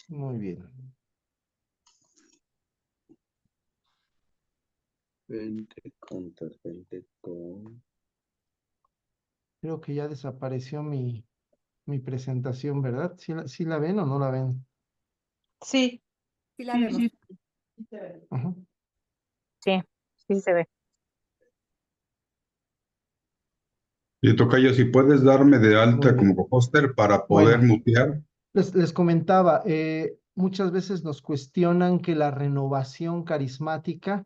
Muy bien. 20 contra 20 con... Creo que ya desapareció mi presentación, ¿verdad? ¿Sí la ven o no la ven? Sí, Sí la vemos. Ajá. sí, sí se ve. Y tocayo, si puedes darme de Muy alta bien. como póster para poder Bueno. mutear. Les comentaba, muchas veces nos cuestionan que la renovación carismática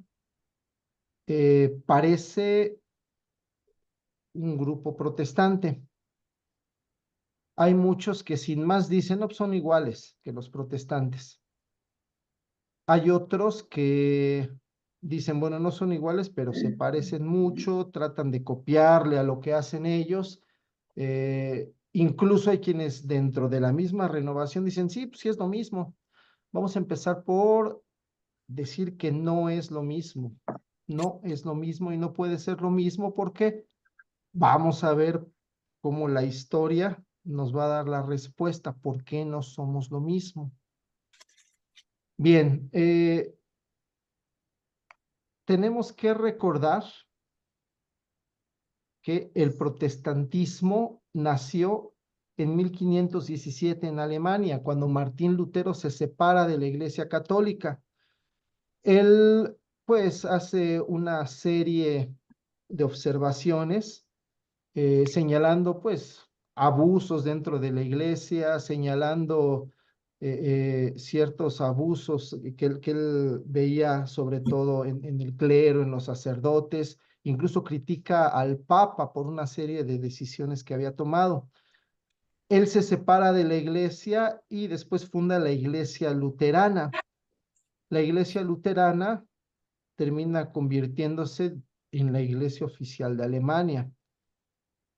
parece un grupo protestante. Hay muchos que sin más dicen, no, pues son iguales que los protestantes. Hay otros que dicen, bueno, no son iguales, pero se parecen mucho, tratan de copiarle a lo que hacen ellos. Incluso hay quienes dentro de la misma renovación dicen, sí, pues sí es lo mismo. Vamos a empezar por decir que no es lo mismo. No es lo mismo y no puede ser lo mismo porque vamos a ver cómo la historia nos va a dar la respuesta, por qué no somos lo mismo. Bien, tenemos que recordar que el protestantismo nació en 1517 en Alemania, cuando Martín Lutero se separa de la Iglesia Católica. Él, pues, hace una serie de observaciones señalando, pues, abusos dentro de la iglesia, señalando ciertos abusos que él veía sobre todo en el clero, en los sacerdotes, incluso critica al Papa por una serie de decisiones que había tomado. Él se separa de la iglesia y después funda la iglesia luterana. La iglesia luterana termina convirtiéndose en la iglesia oficial de Alemania.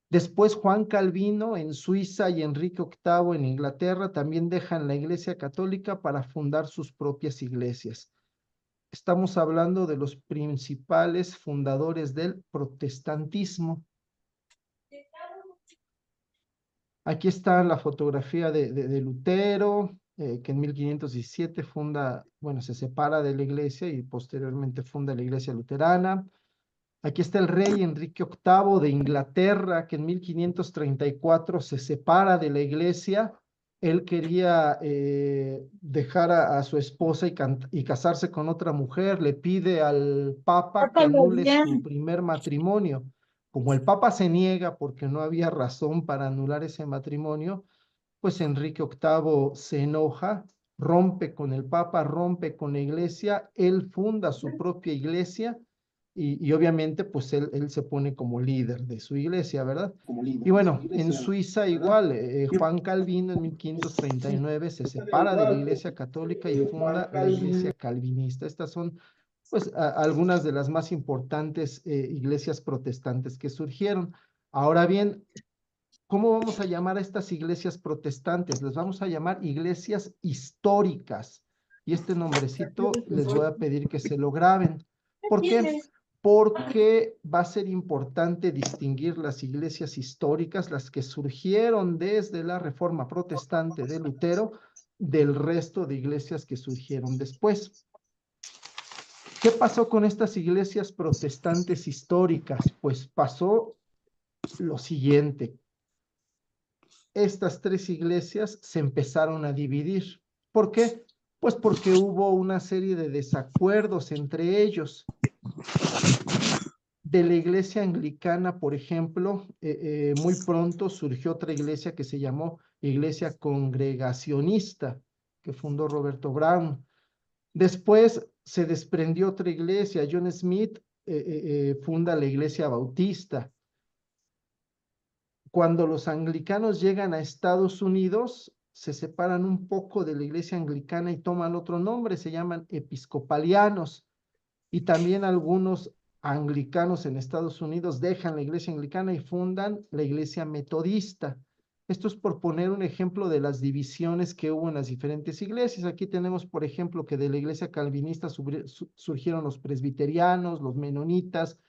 Después Juan Calvino en Suiza y Enrique VIII en Inglaterra también dejan la iglesia católica para fundar sus propias iglesias. Estamos hablando de los principales fundadores del protestantismo. Aquí está la fotografía de Lutero, que en 1517 funda, bueno, se separa de la iglesia y posteriormente funda la iglesia luterana. Aquí está el rey Enrique VIII de Inglaterra, que en 1534 se separa de la iglesia. Él quería dejar a su esposa y casarse con otra mujer. Le pide al Papa que anule su primer matrimonio. Como el Papa se niega porque no había razón para anular ese matrimonio, pues Enrique VIII se enoja, rompe con el Papa, rompe con la iglesia. Él funda su propia iglesia y obviamente pues él se pone como líder de su iglesia, ¿verdad? Y bueno, en Suiza igual, Juan Calvino en 1539 se separa de la iglesia católica y funda la iglesia calvinista. Estas son pues algunas de las más importantes iglesias protestantes que surgieron. Ahora bien, ¿cómo vamos a llamar a estas iglesias protestantes? Les vamos a llamar iglesias históricas. Y este nombrecito les voy a pedir que se lo graben. ¿Por qué? Porque va a ser importante distinguir las iglesias históricas, las que surgieron desde la Reforma Protestante de Lutero, del resto de iglesias que surgieron después. ¿Qué pasó con estas iglesias protestantes históricas? Pues pasó lo siguiente. Estas tres iglesias se empezaron a dividir. ¿Por qué? Pues porque hubo una serie de desacuerdos entre ellos. De la iglesia anglicana, por ejemplo, muy pronto surgió otra iglesia que se llamó Iglesia Congregacionista, que fundó Roberto Brown. Después se desprendió otra iglesia, John Smith funda la Iglesia Bautista. Cuando los anglicanos llegan a Estados Unidos, se separan un poco de la iglesia anglicana y toman otro nombre, se llaman episcopalianos. Y también algunos anglicanos en Estados Unidos dejan la iglesia anglicana y fundan la iglesia metodista. Esto es por poner un ejemplo de las divisiones que hubo en las diferentes iglesias. Aquí tenemos, por ejemplo, que de la iglesia calvinista surgieron los presbiterianos, los menonitas,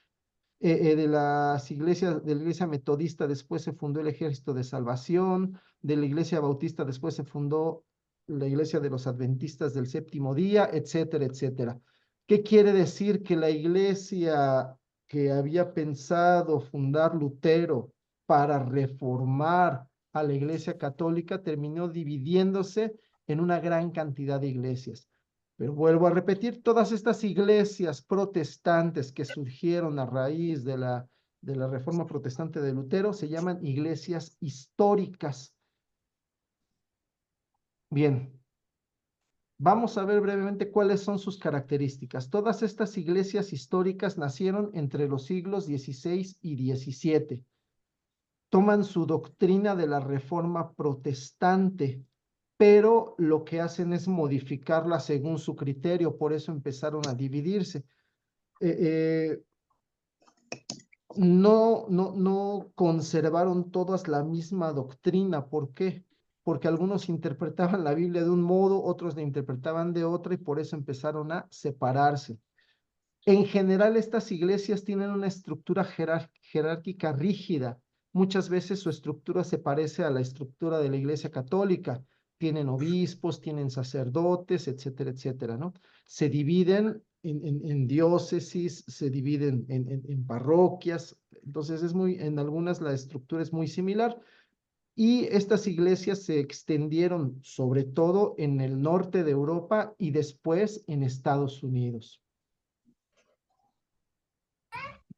de de la iglesia metodista después se fundó el Ejército de Salvación, de la iglesia bautista después se fundó la iglesia de los adventistas del séptimo día, etcétera, etcétera. ¿Qué quiere decir? Que la iglesia que había pensado fundar Lutero para reformar a la iglesia católica terminó dividiéndose en una gran cantidad de iglesias. Pero vuelvo a repetir, todas estas iglesias protestantes que surgieron a raíz de la reforma protestante de Lutero se llaman iglesias históricas. Bien, vamos a ver brevemente cuáles son sus características. Todas estas iglesias históricas nacieron entre los siglos XVI y XVII. Toman su doctrina de la reforma protestante, pero lo que hacen es modificarla según su criterio, por eso empezaron a dividirse. No conservaron todas la misma doctrina. ¿Por qué? Porque algunos interpretaban la Biblia de un modo, otros la interpretaban de otra y por eso empezaron a separarse. En general, estas iglesias tienen una estructura jerárquica rígida. Muchas veces su estructura se parece a la estructura de la iglesia católica. Tienen obispos, tienen sacerdotes, etcétera, etcétera, ¿no? Se dividen en diócesis, se dividen en parroquias. Entonces, en algunas la estructura es muy similar. Y estas iglesias se extendieron sobre todo en el norte de Europa y después en Estados Unidos.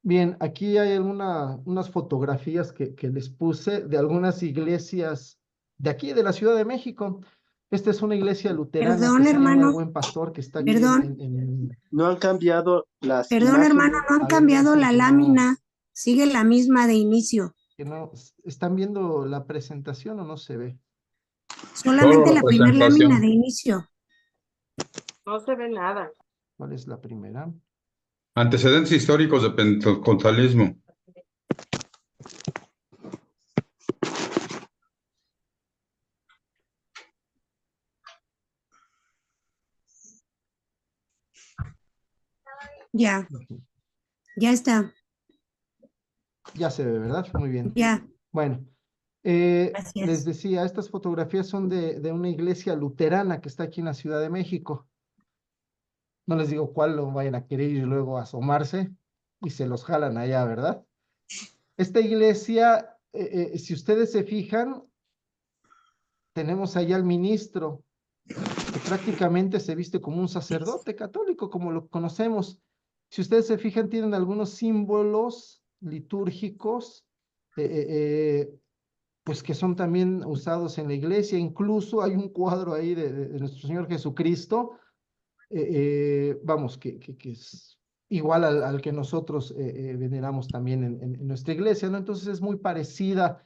Bien, aquí hay unas fotografías que les puse de algunas iglesias de aquí, de la Ciudad de México. Esta es una iglesia luterana Perdón, que se llama El hermano, Buen Pastor, que está aquí perdón, No han cambiado las perdón, hermano, imágenes. no han A ver, me cambiado dicen la que no, lámina, sigue la misma de inicio, ¿están viendo la presentación o no se ve? Solo solamente la la primera lámina presentación. de inicio. No se ve nada. ¿Cuál es la primera? Antecedentes históricos de pentecostalismo. Ya, Ujú. ya está, Ya se ve, ¿verdad? Muy bien. ya, Bueno, les gracias. decía, estas fotografías son de una iglesia luterana que está aquí en la Ciudad de México. No les digo cuál, lo vayan a querer y luego asomarse y se los jalan allá, ¿verdad? Esta iglesia, si ustedes se fijan, tenemos allá al ministro, que prácticamente se viste como un sacerdote católico, como lo conocemos. Si ustedes se fijan, tienen algunos símbolos litúrgicos, eh, eh, eh, pues que son también usados en la iglesia. Incluso hay un cuadro ahí de nuestro Señor Jesucristo, vamos, que es igual al que nosotros veneramos también en nuestra iglesia, ¿no? Entonces es muy parecida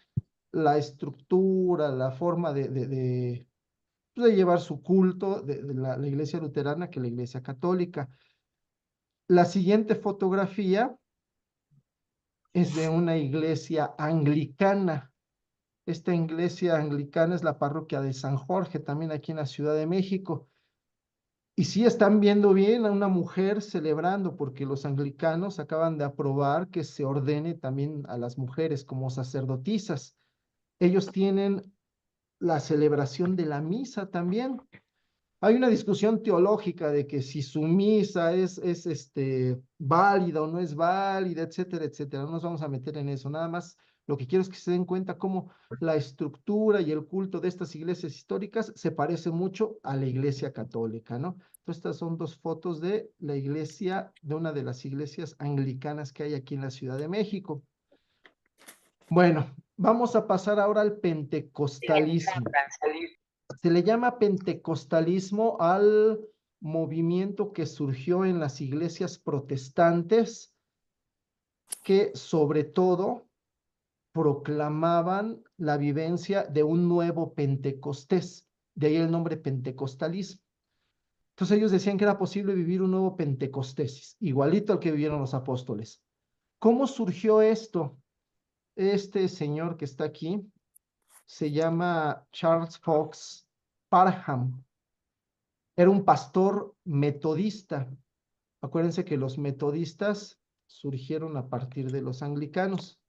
la estructura, la forma de llevar su culto de la iglesia luterana que la iglesia católica. La siguiente fotografía es de una iglesia anglicana. Esta iglesia anglicana es la parroquia de San Jorge, también aquí en la Ciudad de México. Y sí están viendo bien a una mujer celebrando, porque los anglicanos acaban de aprobar que se ordene también a las mujeres como sacerdotisas. Ellos tienen la celebración de la misa también. Hay una discusión teológica de que si su misa es válida o no es válida, etcétera, etcétera. No nos vamos a meter en eso. Nada más lo que quiero es que se den cuenta cómo la estructura y el culto de estas iglesias históricas se parece mucho a la iglesia católica, ¿no? Entonces, estas son dos fotos de la iglesia, de una de las iglesias anglicanas que hay aquí en la Ciudad de México. Bueno, vamos a pasar ahora al pentecostalismo. Se le llama pentecostalismo al movimiento que surgió en las iglesias protestantes, que sobre todo proclamaban la vivencia de un nuevo Pentecostés, de ahí el nombre pentecostalismo. Entonces ellos decían que era posible vivir un nuevo Pentecostés, igualito al que vivieron los apóstoles. ¿Cómo surgió esto? Este señor que está aquí se llama Charles Fox Parham. Era un pastor metodista. Acuérdense que los metodistas surgieron a partir de los anglicanos.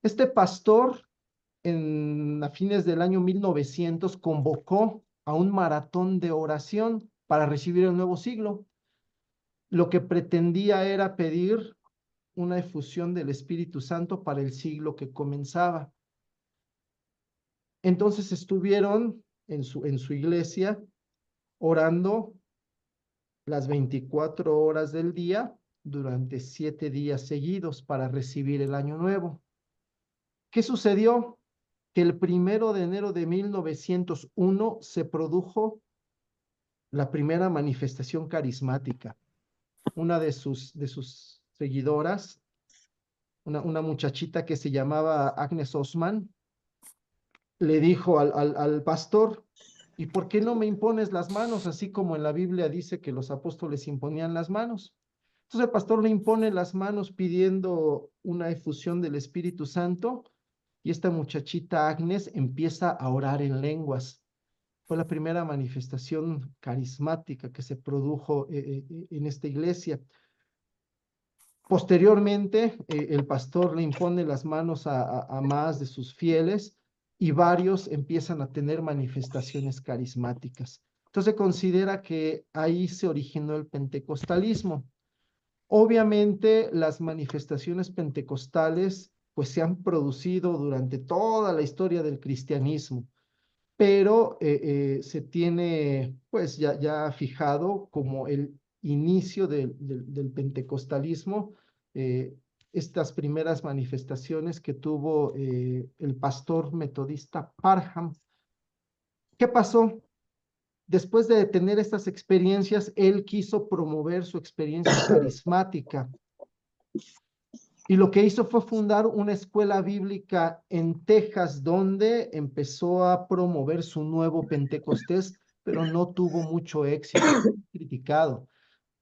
Este pastor, a fines del año 1900, convocó a un maratón de oración para recibir el nuevo siglo. Lo que pretendía era pedir una efusión del Espíritu Santo para el siglo que comenzaba. Entonces estuvieron en su iglesia orando las 24 horas del día durante 7 días seguidos para recibir el año nuevo. ¿Qué sucedió? Que el 1 de enero de 1901 se produjo la primera manifestación carismática. Una de sus seguidoras, una muchachita que se llamaba Agnes Osman, le dijo al pastor, ¿y por qué no me impones las manos? Así como en la Biblia dice que los apóstoles imponían las manos. Entonces el pastor le impone las manos pidiendo una efusión del Espíritu Santo y esta muchachita Agnes empieza a orar en lenguas. Fue la primera manifestación carismática que se produjo en esta iglesia. Posteriormente, el pastor le impone las manos a más de sus fieles y varios empiezan a tener manifestaciones carismáticas. Entonces se considera que ahí se originó el pentecostalismo. Obviamente, las manifestaciones pentecostales pues se han producido durante toda la historia del cristianismo, pero se tiene pues ya fijado como el inicio del pentecostalismo, eh, estas primeras manifestaciones que tuvo el pastor metodista Parham. ¿Qué pasó? Después de tener estas experiencias, él quiso promover su experiencia carismática. Y lo que hizo fue fundar una escuela bíblica en Texas, donde empezó a promover su nuevo Pentecostés, pero no tuvo mucho éxito, criticado.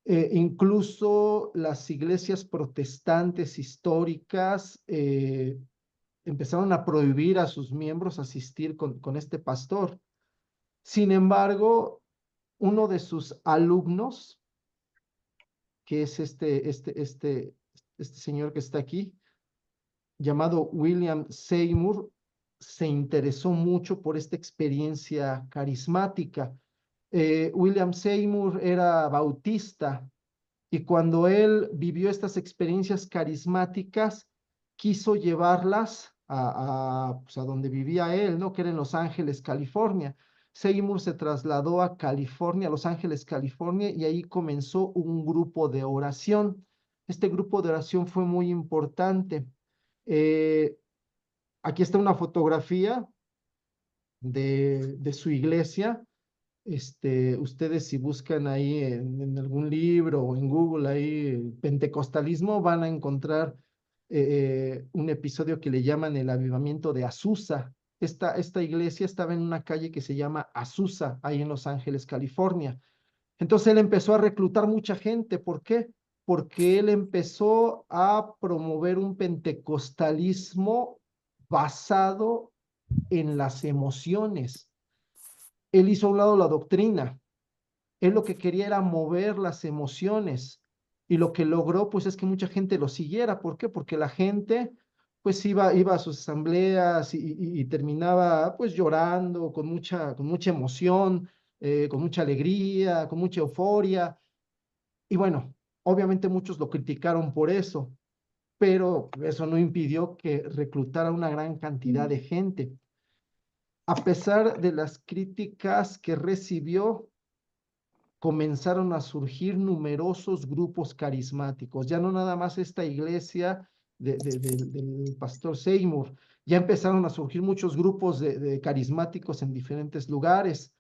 Incluso las iglesias protestantes históricas empezaron a prohibir a sus miembros asistir con este pastor. Sin embargo, uno de sus alumnos, que es este señor que está aquí, llamado William Seymour, se interesó mucho por esta experiencia carismática. William Seymour era bautista y cuando él vivió estas experiencias carismáticas, quiso llevarlas pues a donde vivía él, ¿no? Que era en Los Ángeles, California. Seymour se trasladó a California, a Los Ángeles, California, y ahí comenzó un grupo de oración. Este grupo de oración fue muy importante. Eh, Aquí está una fotografía de su iglesia. Ustedes si buscan ahí en algún libro o en Google ahí pentecostalismo van a encontrar un episodio que le llaman el avivamiento de Azusa. Esta iglesia estaba en una calle que se llama Azusa, ahí en Los Ángeles, California. Entonces él empezó a reclutar mucha gente. ¿Por qué? Porque él empezó a promover un pentecostalismo basado en las emociones. Él hizo a un lado la doctrina. Él lo que quería era mover las emociones. Y lo que logró, pues, es que mucha gente lo siguiera. ¿Por qué? Porque la gente, pues, iba a sus asambleas y terminaba, pues, llorando con mucha emoción, con mucha alegría, con mucha euforia. Y bueno, obviamente muchos lo criticaron por eso, pero eso no impidió que reclutara una gran cantidad de gente. A pesar de las críticas que recibió, comenzaron a surgir numerosos grupos carismáticos. Ya no nada más esta iglesia del pastor Seymour, ya empezaron a surgir muchos grupos de carismáticos en diferentes lugares.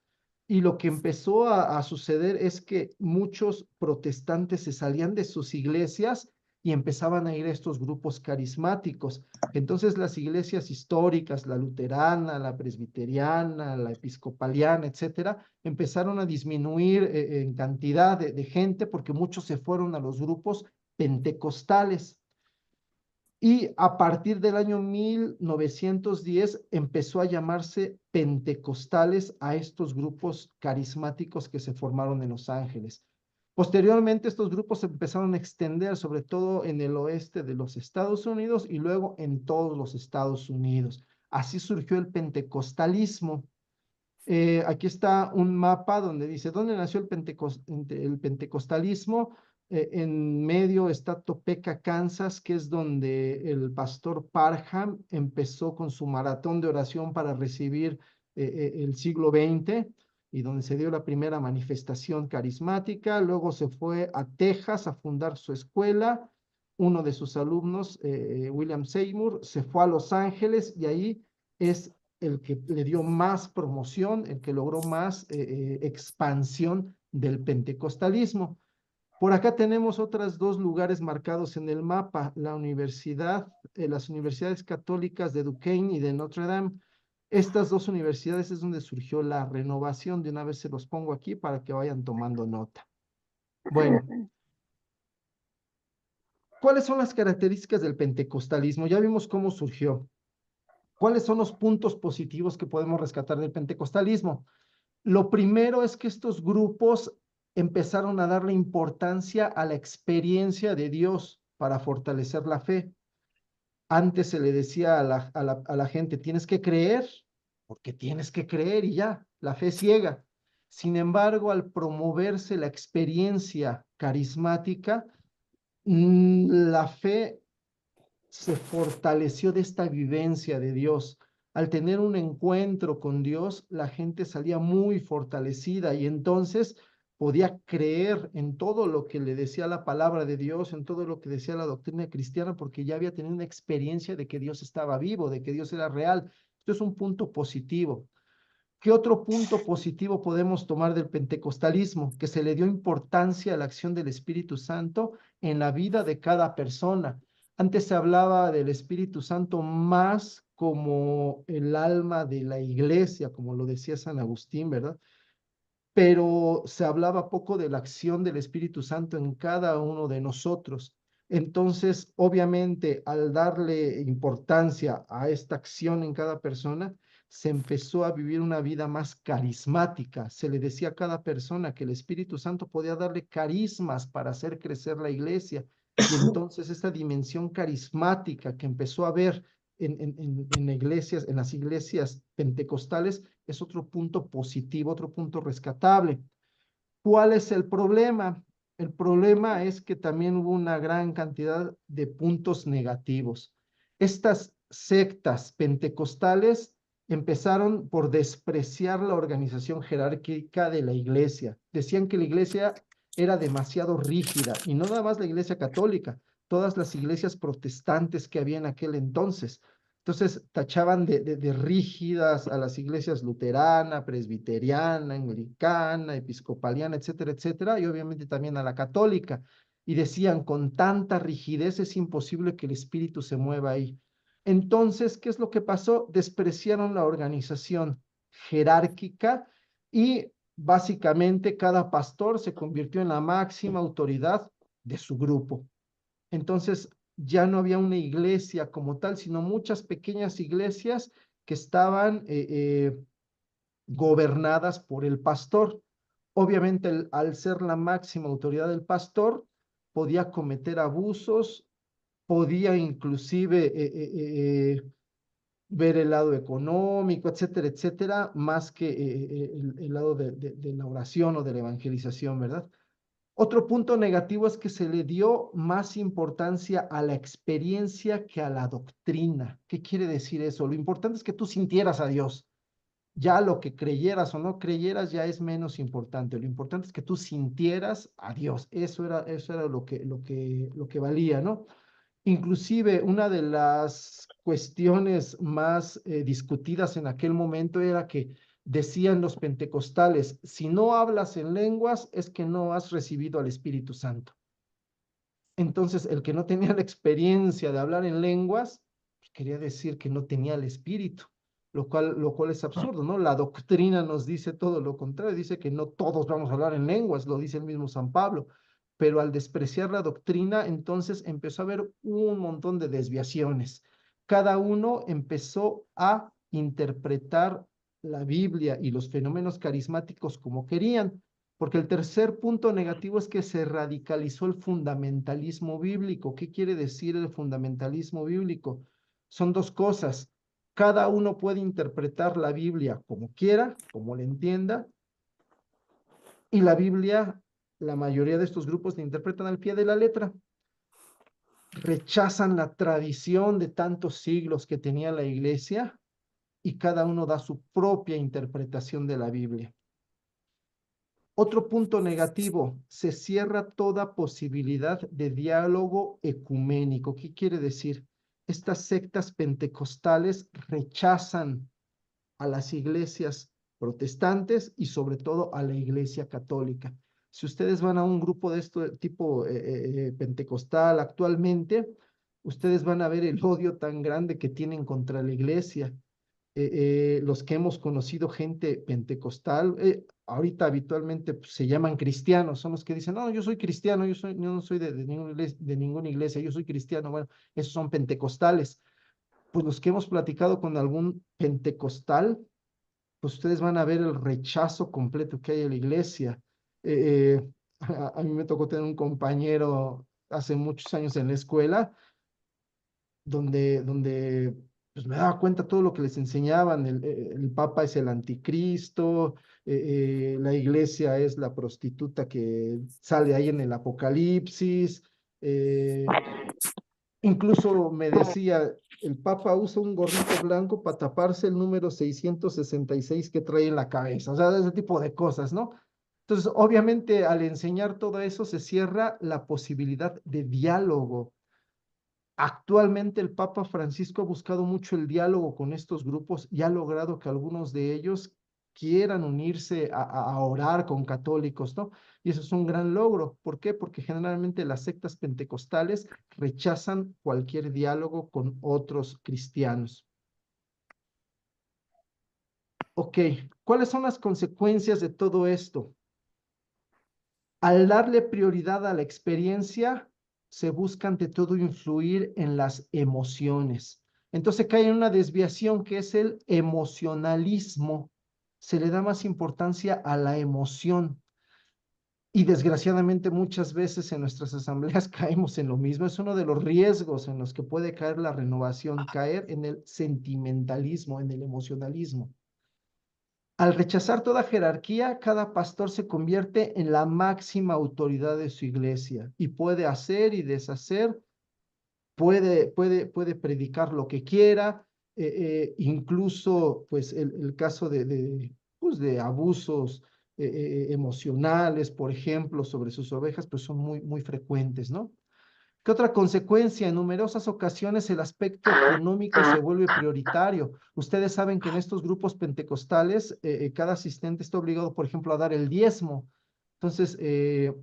Y lo que empezó a suceder es que muchos protestantes se salían de sus iglesias y empezaban a ir a estos grupos carismáticos. Entonces las iglesias históricas, la luterana, la presbiteriana, la episcopaliana, etcétera, empezaron a disminuir en cantidad de gente porque muchos se fueron a los grupos pentecostales. Y a partir del año 1910 empezó a llamarse pentecostales a estos grupos carismáticos que se formaron en Los Ángeles. Posteriormente, estos grupos se empezaron a extender, sobre todo en el oeste de los Estados Unidos y luego en todos los Estados Unidos. Así surgió el pentecostalismo. Aquí está un mapa donde dice, ¿dónde nació el pentecostalismo? En medio está Topeka, Kansas, que es donde el pastor Parham empezó con su maratón de oración para recibir el siglo XX y donde se dio la primera manifestación carismática. Luego se fue a Texas a fundar su escuela. Uno de sus alumnos, William Seymour, se fue a Los Ángeles y ahí es el que le dio más promoción, el que logró más expansión del pentecostalismo. Por acá tenemos otros dos lugares marcados en el mapa, las universidades católicas de Duquesne y de Notre Dame. Estas dos universidades es donde surgió la renovación. De una vez se los pongo aquí para que vayan tomando nota. Bueno, ¿cuáles son las características del pentecostalismo? Ya vimos cómo surgió. ¿Cuáles son los puntos positivos que podemos rescatar del pentecostalismo? Lo primero es que estos grupos empezaron a darle importancia a la experiencia de Dios para fortalecer la fe. Antes se le decía a la gente, tienes que creer, porque tienes que creer y ya, la fe ciega. Sin embargo, al promoverse la experiencia carismática, la fe se fortaleció de esta vivencia de Dios. Al tener un encuentro con Dios, la gente salía muy fortalecida y entonces podía creer en todo lo que le decía la palabra de Dios, en todo lo que decía la doctrina cristiana, porque ya había tenido una experiencia de que Dios estaba vivo, de que Dios era real. Esto es un punto positivo. ¿Qué otro punto positivo podemos tomar del pentecostalismo? Que se le dio importancia a la acción del Espíritu Santo en la vida de cada persona. Antes se hablaba del Espíritu Santo más como el alma de la iglesia, como lo decía San Agustín, ¿verdad? Pero se hablaba poco de la acción del Espíritu Santo en cada uno de nosotros. Entonces, obviamente, al darle importancia a esta acción en cada persona, se empezó a vivir una vida más carismática. Se le decía a cada persona que el Espíritu Santo podía darle carismas para hacer crecer la iglesia. Y entonces esta dimensión carismática que empezó a ver en iglesias, en las iglesias pentecostales, es otro punto positivo, otro punto rescatable. ¿Cuál es el problema? El problema es que también hubo una gran cantidad de puntos negativos. Estas sectas pentecostales empezaron por despreciar la organización jerárquica de la iglesia. Decían que la iglesia era demasiado rígida, y no nada más la iglesia católica, todas las iglesias protestantes que había en aquel entonces. Entonces tachaban de rígidas a las iglesias luterana, presbiteriana, anglicana, episcopaliana, etcétera, etcétera, y obviamente también a la católica. Y decían, con tanta rigidez es imposible que el espíritu se mueva ahí. Entonces, ¿qué es lo que pasó? Despreciaron la organización jerárquica y básicamente cada pastor se convirtió en la máxima autoridad de su grupo. Entonces, ya no había una iglesia como tal, sino muchas pequeñas iglesias que estaban gobernadas por el pastor. Obviamente, al ser la máxima autoridad del pastor, podía cometer abusos, podía inclusive ver el lado económico, etcétera, etcétera, más que el lado de la oración o de la evangelización, ¿verdad? Otro punto negativo es que se le dio más importancia a la experiencia que a la doctrina. ¿Qué quiere decir eso? Lo importante es que tú sintieras a Dios. Ya lo que creyeras o no creyeras ya es menos importante. Lo importante es que tú sintieras a Dios. Eso era lo que valía, ¿no? Inclusive una de las cuestiones más discutidas en aquel momento era que decían los pentecostales, si no hablas en lenguas es que no has recibido al Espíritu Santo. Entonces, el que no tenía la experiencia de hablar en lenguas, pues, quería decir que no tenía el Espíritu, lo cual es absurdo, ¿no? La doctrina nos dice todo lo contrario, dice que no todos vamos a hablar en lenguas, lo dice el mismo San Pablo, pero al despreciar la doctrina, entonces empezó a haber un montón de desviaciones. Cada uno empezó a interpretar la Biblia y los fenómenos carismáticos como querían, porque el tercer punto negativo es que se radicalizó el fundamentalismo bíblico. ¿Qué quiere decir el fundamentalismo bíblico? Son dos cosas. Cada uno puede interpretar la Biblia como quiera, como le entienda, y la Biblia, la mayoría de estos grupos la interpretan al pie de la letra. Rechazan la tradición de tantos siglos que tenía la iglesia y cada uno da su propia interpretación de la Biblia. Otro punto negativo, se cierra toda posibilidad de diálogo ecuménico. ¿Qué quiere decir? Estas sectas pentecostales rechazan a las iglesias protestantes y sobre todo a la iglesia católica. Si ustedes van a un grupo de este tipo pentecostal actualmente, ustedes van a ver el odio tan grande que tienen contra la iglesia. Los que hemos conocido gente pentecostal, ahorita habitualmente pues, se llaman cristianos, son los que dicen, no, yo soy cristiano, yo no soy de ninguna iglesia, yo soy cristiano. Bueno, esos son pentecostales. Pues los que hemos platicado con algún pentecostal, pues ustedes van a ver el rechazo completo que hay en la iglesia. A mí me tocó tener un compañero hace muchos años en la escuela, donde pues me daba cuenta todo lo que les enseñaban. El Papa es el anticristo, la iglesia es la prostituta que sale ahí en el Apocalipsis. Incluso me decía, el Papa usa un gorrito blanco para taparse el número 666 que trae en la cabeza, o sea, ese tipo de cosas, ¿no? Entonces, obviamente, al enseñar todo eso, se cierra la posibilidad de diálogo. Actualmente el Papa Francisco ha buscado mucho el diálogo con estos grupos y ha logrado que algunos de ellos quieran unirse a orar con católicos, ¿no? Y eso es un gran logro. ¿Por qué? Porque generalmente las sectas pentecostales rechazan cualquier diálogo con otros cristianos. Ok, ¿cuáles son las consecuencias de todo esto? Al darle prioridad a la experiencia, se busca ante todo influir en las emociones. Entonces cae en una desviación que es el emocionalismo. Se le da más importancia a la emoción. Y desgraciadamente muchas veces en nuestras asambleas caemos en lo mismo. Es uno de los riesgos en los que puede caer la renovación, caer en el sentimentalismo, en el emocionalismo. Al rechazar toda jerarquía, cada pastor se convierte en la máxima autoridad de su iglesia y puede hacer y deshacer, puede predicar lo que quiera, incluso pues el caso pues, de abusos emocionales, por ejemplo, sobre sus ovejas, pues son muy frecuentes, ¿no? ¿Qué otra consecuencia? En numerosas ocasiones el aspecto económico se vuelve prioritario. Ustedes saben que en estos grupos pentecostales cada asistente está obligado, por ejemplo, a dar el diezmo. Entonces,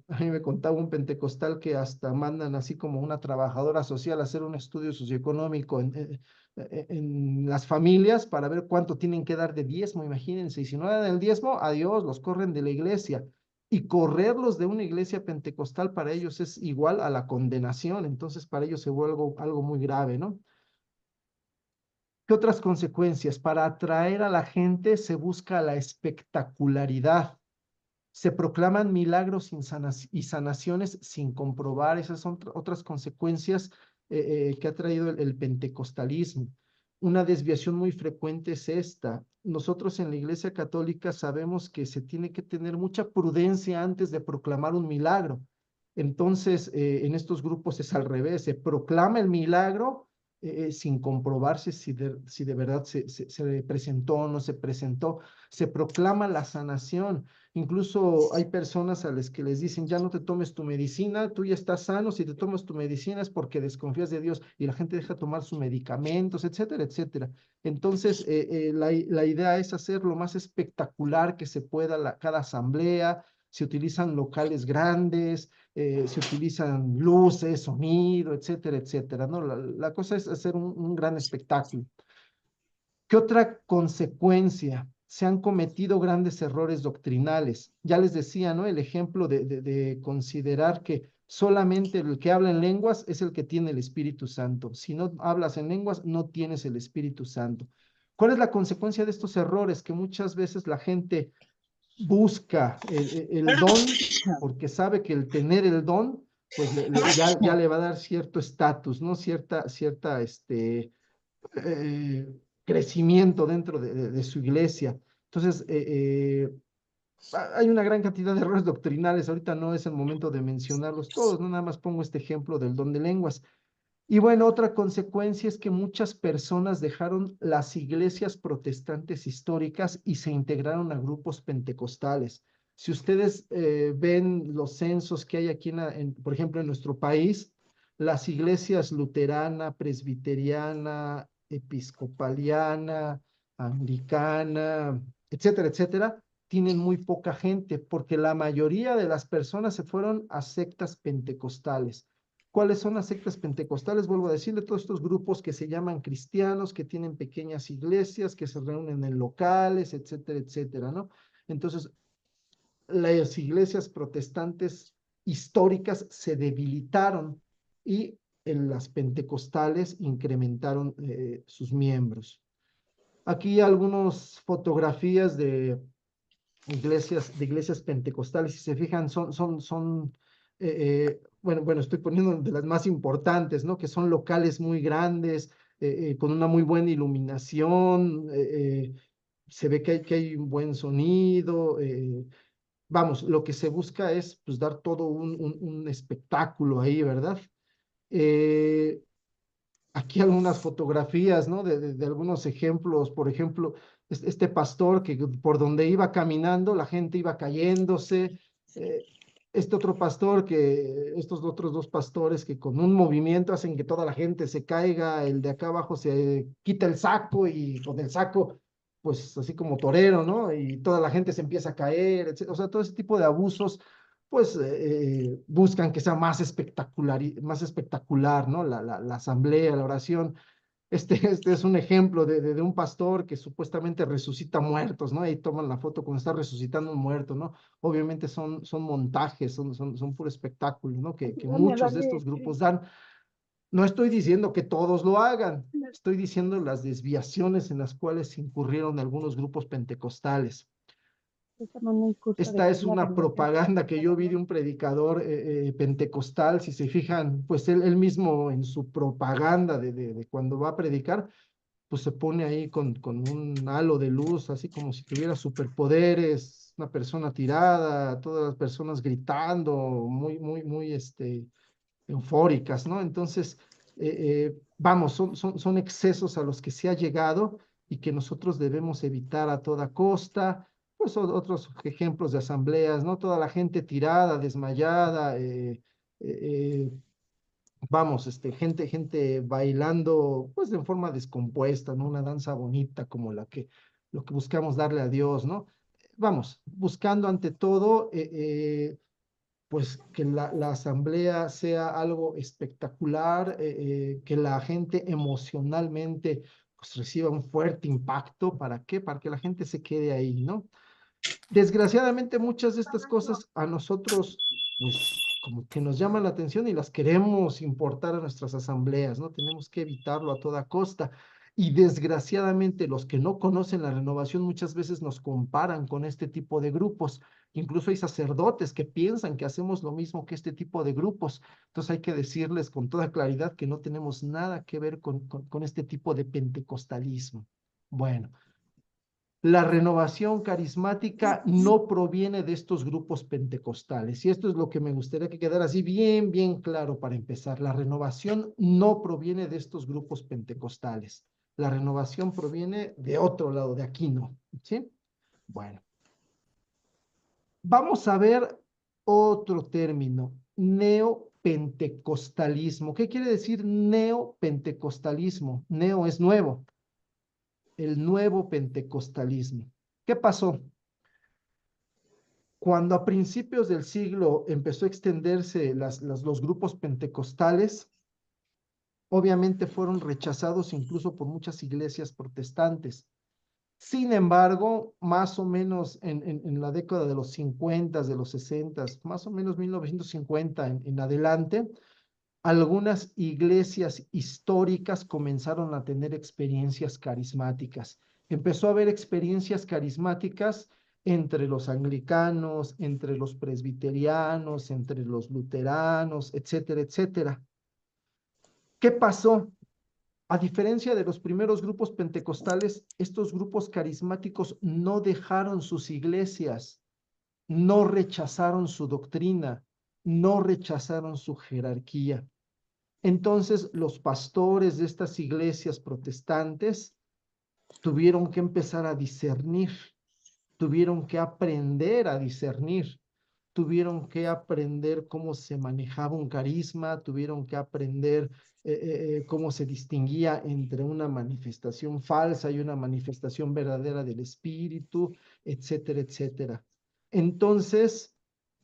a mí me contaba un pentecostal que hasta mandan así como una trabajadora social a hacer un estudio socioeconómico en las familias para ver cuánto tienen que dar de diezmo, imagínense. Y si no dan el diezmo, adiós, los corren de la iglesia. Y correrlos de una iglesia pentecostal para ellos es igual a la condenación, entonces para ellos se vuelve algo muy grave, ¿no? ¿Qué otras consecuencias? Para atraer a la gente se busca la espectacularidad, se proclaman milagros y sanaciones sin comprobar. Esas son otras consecuencias que ha traído el pentecostalismo. Una desviación muy frecuente es esta. Nosotros en la Iglesia Católica sabemos que se tiene que tener mucha prudencia antes de proclamar un milagro. Entonces, en estos grupos es al revés, se proclama el milagro sin comprobarse si de verdad se presentó o no se presentó. Se proclama la sanación. Incluso hay personas a las que les dicen, ya no te tomes tu medicina, tú ya estás sano, si te tomas tu medicina es porque desconfías de Dios y la gente deja tomar sus medicamentos, etcétera, etcétera. Entonces, la idea es hacer lo más espectacular que se pueda cada asamblea. Se utilizan locales grandes, se utilizan luces, sonido, etcétera, etcétera, ¿no? La cosa es hacer un gran espectáculo. ¿Qué otra consecuencia? se han cometido grandes errores doctrinales. Ya les decía, ¿no? El ejemplo de considerar que solamente el que habla en lenguas es el que tiene el Espíritu Santo. Si no hablas en lenguas, no tienes el Espíritu Santo. ¿Cuál es la consecuencia de estos errores? Que muchas veces la gente busca el don porque sabe que el tener el don, pues ya le va a dar cierto estatus, ¿no? Cierta, crecimiento dentro de su iglesia. Entonces, hay una gran cantidad de errores doctrinales. Ahorita no es el momento de mencionarlos todos, no nada más pongo este ejemplo del don de lenguas. Y bueno, otra consecuencia es que muchas personas dejaron las iglesias protestantes históricas y se integraron a grupos pentecostales. Si ustedes ven los censos que hay aquí, por ejemplo, en nuestro país, las iglesias luterana, presbiteriana, episcopaliana, anglicana, etcétera, etcétera, tienen muy poca gente porque la mayoría de las personas se fueron a sectas pentecostales. ¿Cuáles son las sectas pentecostales? Vuelvo a decirle, todos estos grupos que se llaman cristianos, que tienen pequeñas iglesias, que se reúnen en locales, etcétera, etcétera, ¿no? Entonces, las iglesias protestantes históricas se debilitaron y en las pentecostales incrementaron sus miembros. Aquí algunas fotografías de iglesias pentecostales, si se fijan, bueno, estoy poniendo de las más importantes, ¿no? Que son locales muy grandes, con una muy buena iluminación, se ve que hay un buen sonido, vamos, lo que se busca es pues dar todo un espectáculo ahí, ¿verdad? Eh, Aquí algunas fotografías, ¿no? De algunos ejemplos, por ejemplo, este pastor que por donde iba caminando, la gente iba cayéndose, eh, este otro pastor estos otros dos pastores que con un movimiento hacen que toda la gente se caiga, el de acá abajo se quita el saco y con el saco, pues así como torero, ¿no? Y toda la gente se empieza a caer, etc. O sea, todo ese tipo de abusos pues buscan que sea más espectacular, ¿no? La asamblea, la oración. Este es un ejemplo de un pastor que supuestamente resucita muertos, ¿no? Ahí toman la foto cuando está resucitando un muerto, ¿no? Obviamente son montajes, son puro espectáculo, ¿no? Que muchos de estos grupos dan. No estoy diciendo que todos lo hagan, estoy diciendo las desviaciones en las cuales incurrieron algunos grupos pentecostales. Esta es una propaganda que yo vi de un predicador pentecostal, si se fijan, pues él mismo en su propaganda de cuando va a predicar, pues se pone ahí con un halo de luz, así como si tuviera superpoderes, una persona tirada, todas las personas gritando, muy eufóricas, ¿no? Entonces, vamos, son excesos a los que se ha llegado y que nosotros debemos evitar a toda costa. Pues otros ejemplos de asambleas, ¿no? Toda la gente tirada, desmayada, vamos, gente bailando, pues de forma descompuesta, ¿no? Una danza bonita como lo que buscamos darle a Dios, ¿no? Vamos, buscando ante todo, pues que la asamblea sea algo espectacular, que la gente emocionalmente pues reciba un fuerte impacto. ¿Para qué? Para que la gente se quede ahí, ¿no? Desgraciadamente muchas de estas cosas a nosotros, pues como que nos llaman la atención y las queremos importar a nuestras asambleas, ¿no? Tenemos que evitarlo a toda costa. Y desgraciadamente los que no conocen la renovación muchas veces nos comparan con este tipo de grupos. Incluso hay sacerdotes que piensan que hacemos lo mismo que este tipo de grupos. Entonces hay que decirles con toda claridad que no tenemos nada que ver con este tipo de pentecostalismo. Bueno. La renovación carismática no proviene de estos grupos pentecostales. Y esto es lo que me gustaría que quedara así bien claro para empezar. La renovación no proviene de estos grupos pentecostales. La renovación proviene de otro lado, de aquí no. ¿Sí? Bueno. Vamos a ver otro término, neopentecostalismo. ¿Qué quiere decir neopentecostalismo? Neo es nuevo, el nuevo pentecostalismo. ¿Qué pasó? Cuando a principios del siglo empezó a extenderse los grupos pentecostales, obviamente fueron rechazados incluso por muchas iglesias protestantes. Sin embargo, más o menos en la década de los 50, de los 60, más o menos 1950 en adelante, algunas iglesias históricas comenzaron a tener experiencias carismáticas. Empezó a haber experiencias carismáticas entre los anglicanos, entre los presbiterianos, entre los luteranos, etcétera, etcétera. ¿Qué pasó? A diferencia de los primeros grupos pentecostales, estos grupos carismáticos no dejaron sus iglesias, no rechazaron su doctrina, no rechazaron su jerarquía. Entonces, los pastores de estas iglesias protestantes tuvieron que empezar a discernir, tuvieron que aprender a discernir, tuvieron que aprender cómo se manejaba un carisma, tuvieron que aprender cómo se distinguía entre una manifestación falsa y una manifestación verdadera del Espíritu, etcétera, etcétera. Entonces,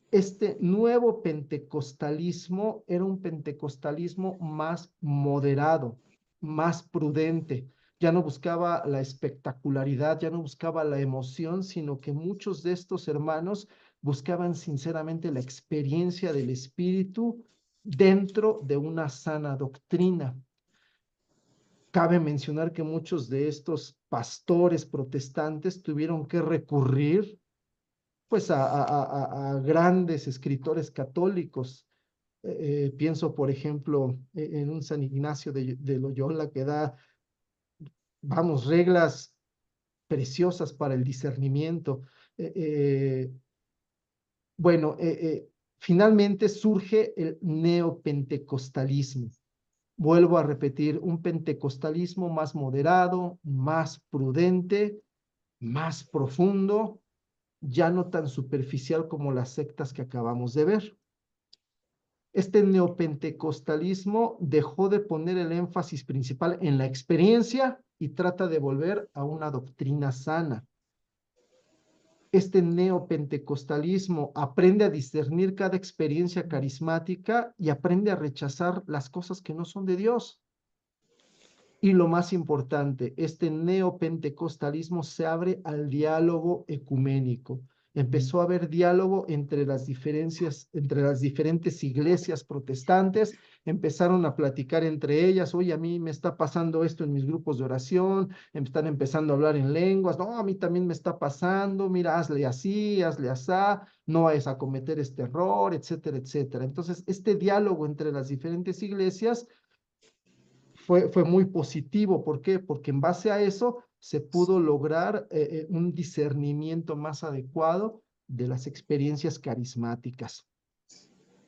este nuevo pentecostalismo era un pentecostalismo más moderado, más prudente. Ya no buscaba la espectacularidad, ya no buscaba la emoción, sino que muchos de estos hermanos buscaban sinceramente la experiencia del Espíritu dentro de una sana doctrina. Cabe mencionar que muchos de estos pastores protestantes tuvieron que recurrir pues a grandes escritores católicos. Pienso, por ejemplo, en un San Ignacio de Loyola que da, vamos, reglas preciosas para el discernimiento. Eh, eh, bueno, finalmente surge el neopentecostalismo. Vuelvo a repetir, un pentecostalismo más moderado, más prudente, más profundo, ya no tan superficial como las sectas que acabamos de ver. Este neopentecostalismo dejó de poner el énfasis principal en la experiencia y trata de volver a una doctrina sana. Este neopentecostalismo aprende a discernir cada experiencia carismática y aprende a rechazar las cosas que no son de Dios. Y lo más importante, este neopentecostalismo se abre al diálogo ecuménico. Empezó a haber diálogo entre las diferentes iglesias protestantes, empezaron a platicar entre ellas, oye, a mí me está pasando esto en mis grupos de oración, están empezando a hablar en lenguas, no, a mí también me está pasando, mira, hazle así, hazle asá, no vayas a cometer este error, etcétera, etcétera. Entonces, este diálogo entre las diferentes iglesias fue muy positivo. ¿Por qué? Porque en base a eso se pudo lograr un discernimiento más adecuado de las experiencias carismáticas.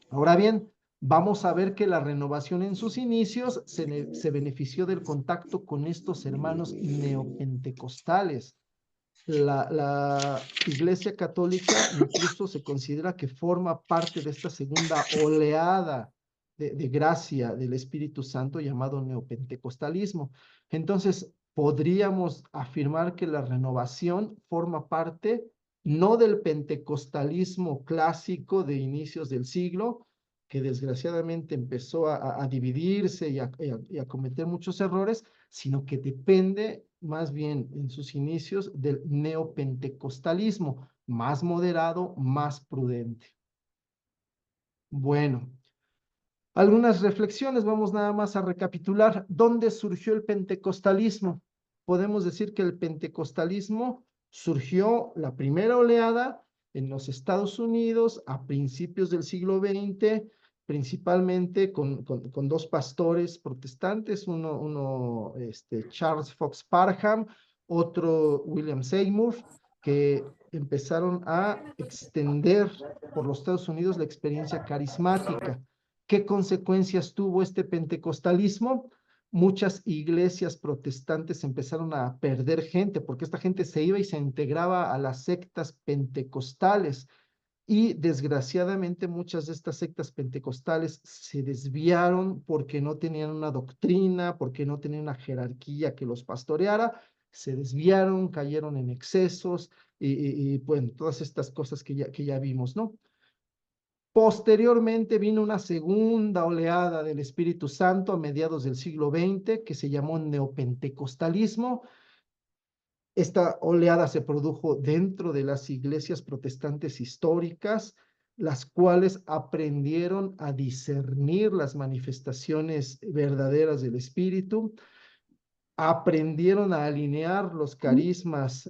Ahora bien, vamos a ver que la renovación en sus inicios se benefició del contacto con estos hermanos neopentecostales. La Iglesia Católica incluso se considera que forma parte de esta segunda oleada de gracia del Espíritu Santo llamado neopentecostalismo. Entonces, podríamos afirmar que la renovación forma parte no del pentecostalismo clásico de inicios del siglo, que desgraciadamente empezó a dividirse y a cometer muchos errores, sino que depende más bien en sus inicios del neopentecostalismo, más moderado, más prudente. Bueno, algunas reflexiones, vamos nada más a recapitular. ¿Dónde surgió el pentecostalismo? Podemos decir que el pentecostalismo surgió la primera oleada en los Estados Unidos a principios del siglo XX, principalmente con dos pastores protestantes, uno Charles Fox Parham, otro William Seymour, que empezaron a extender por los Estados Unidos la experiencia carismática. ¿Qué consecuencias tuvo este pentecostalismo? Muchas iglesias protestantes empezaron a perder gente porque esta gente se iba y se integraba a las sectas pentecostales. Y desgraciadamente muchas de estas sectas pentecostales se desviaron porque no tenían una doctrina, porque no tenían una jerarquía que los pastoreara, se desviaron, cayeron en excesos y bueno, todas estas cosas que ya vimos, ¿no? Posteriormente vino una segunda oleada del Espíritu Santo a mediados del siglo XX que se llamó neopentecostalismo. Esta oleada se produjo dentro de las iglesias protestantes históricas, las cuales aprendieron a discernir las manifestaciones verdaderas del Espíritu, aprendieron a alinear los carismas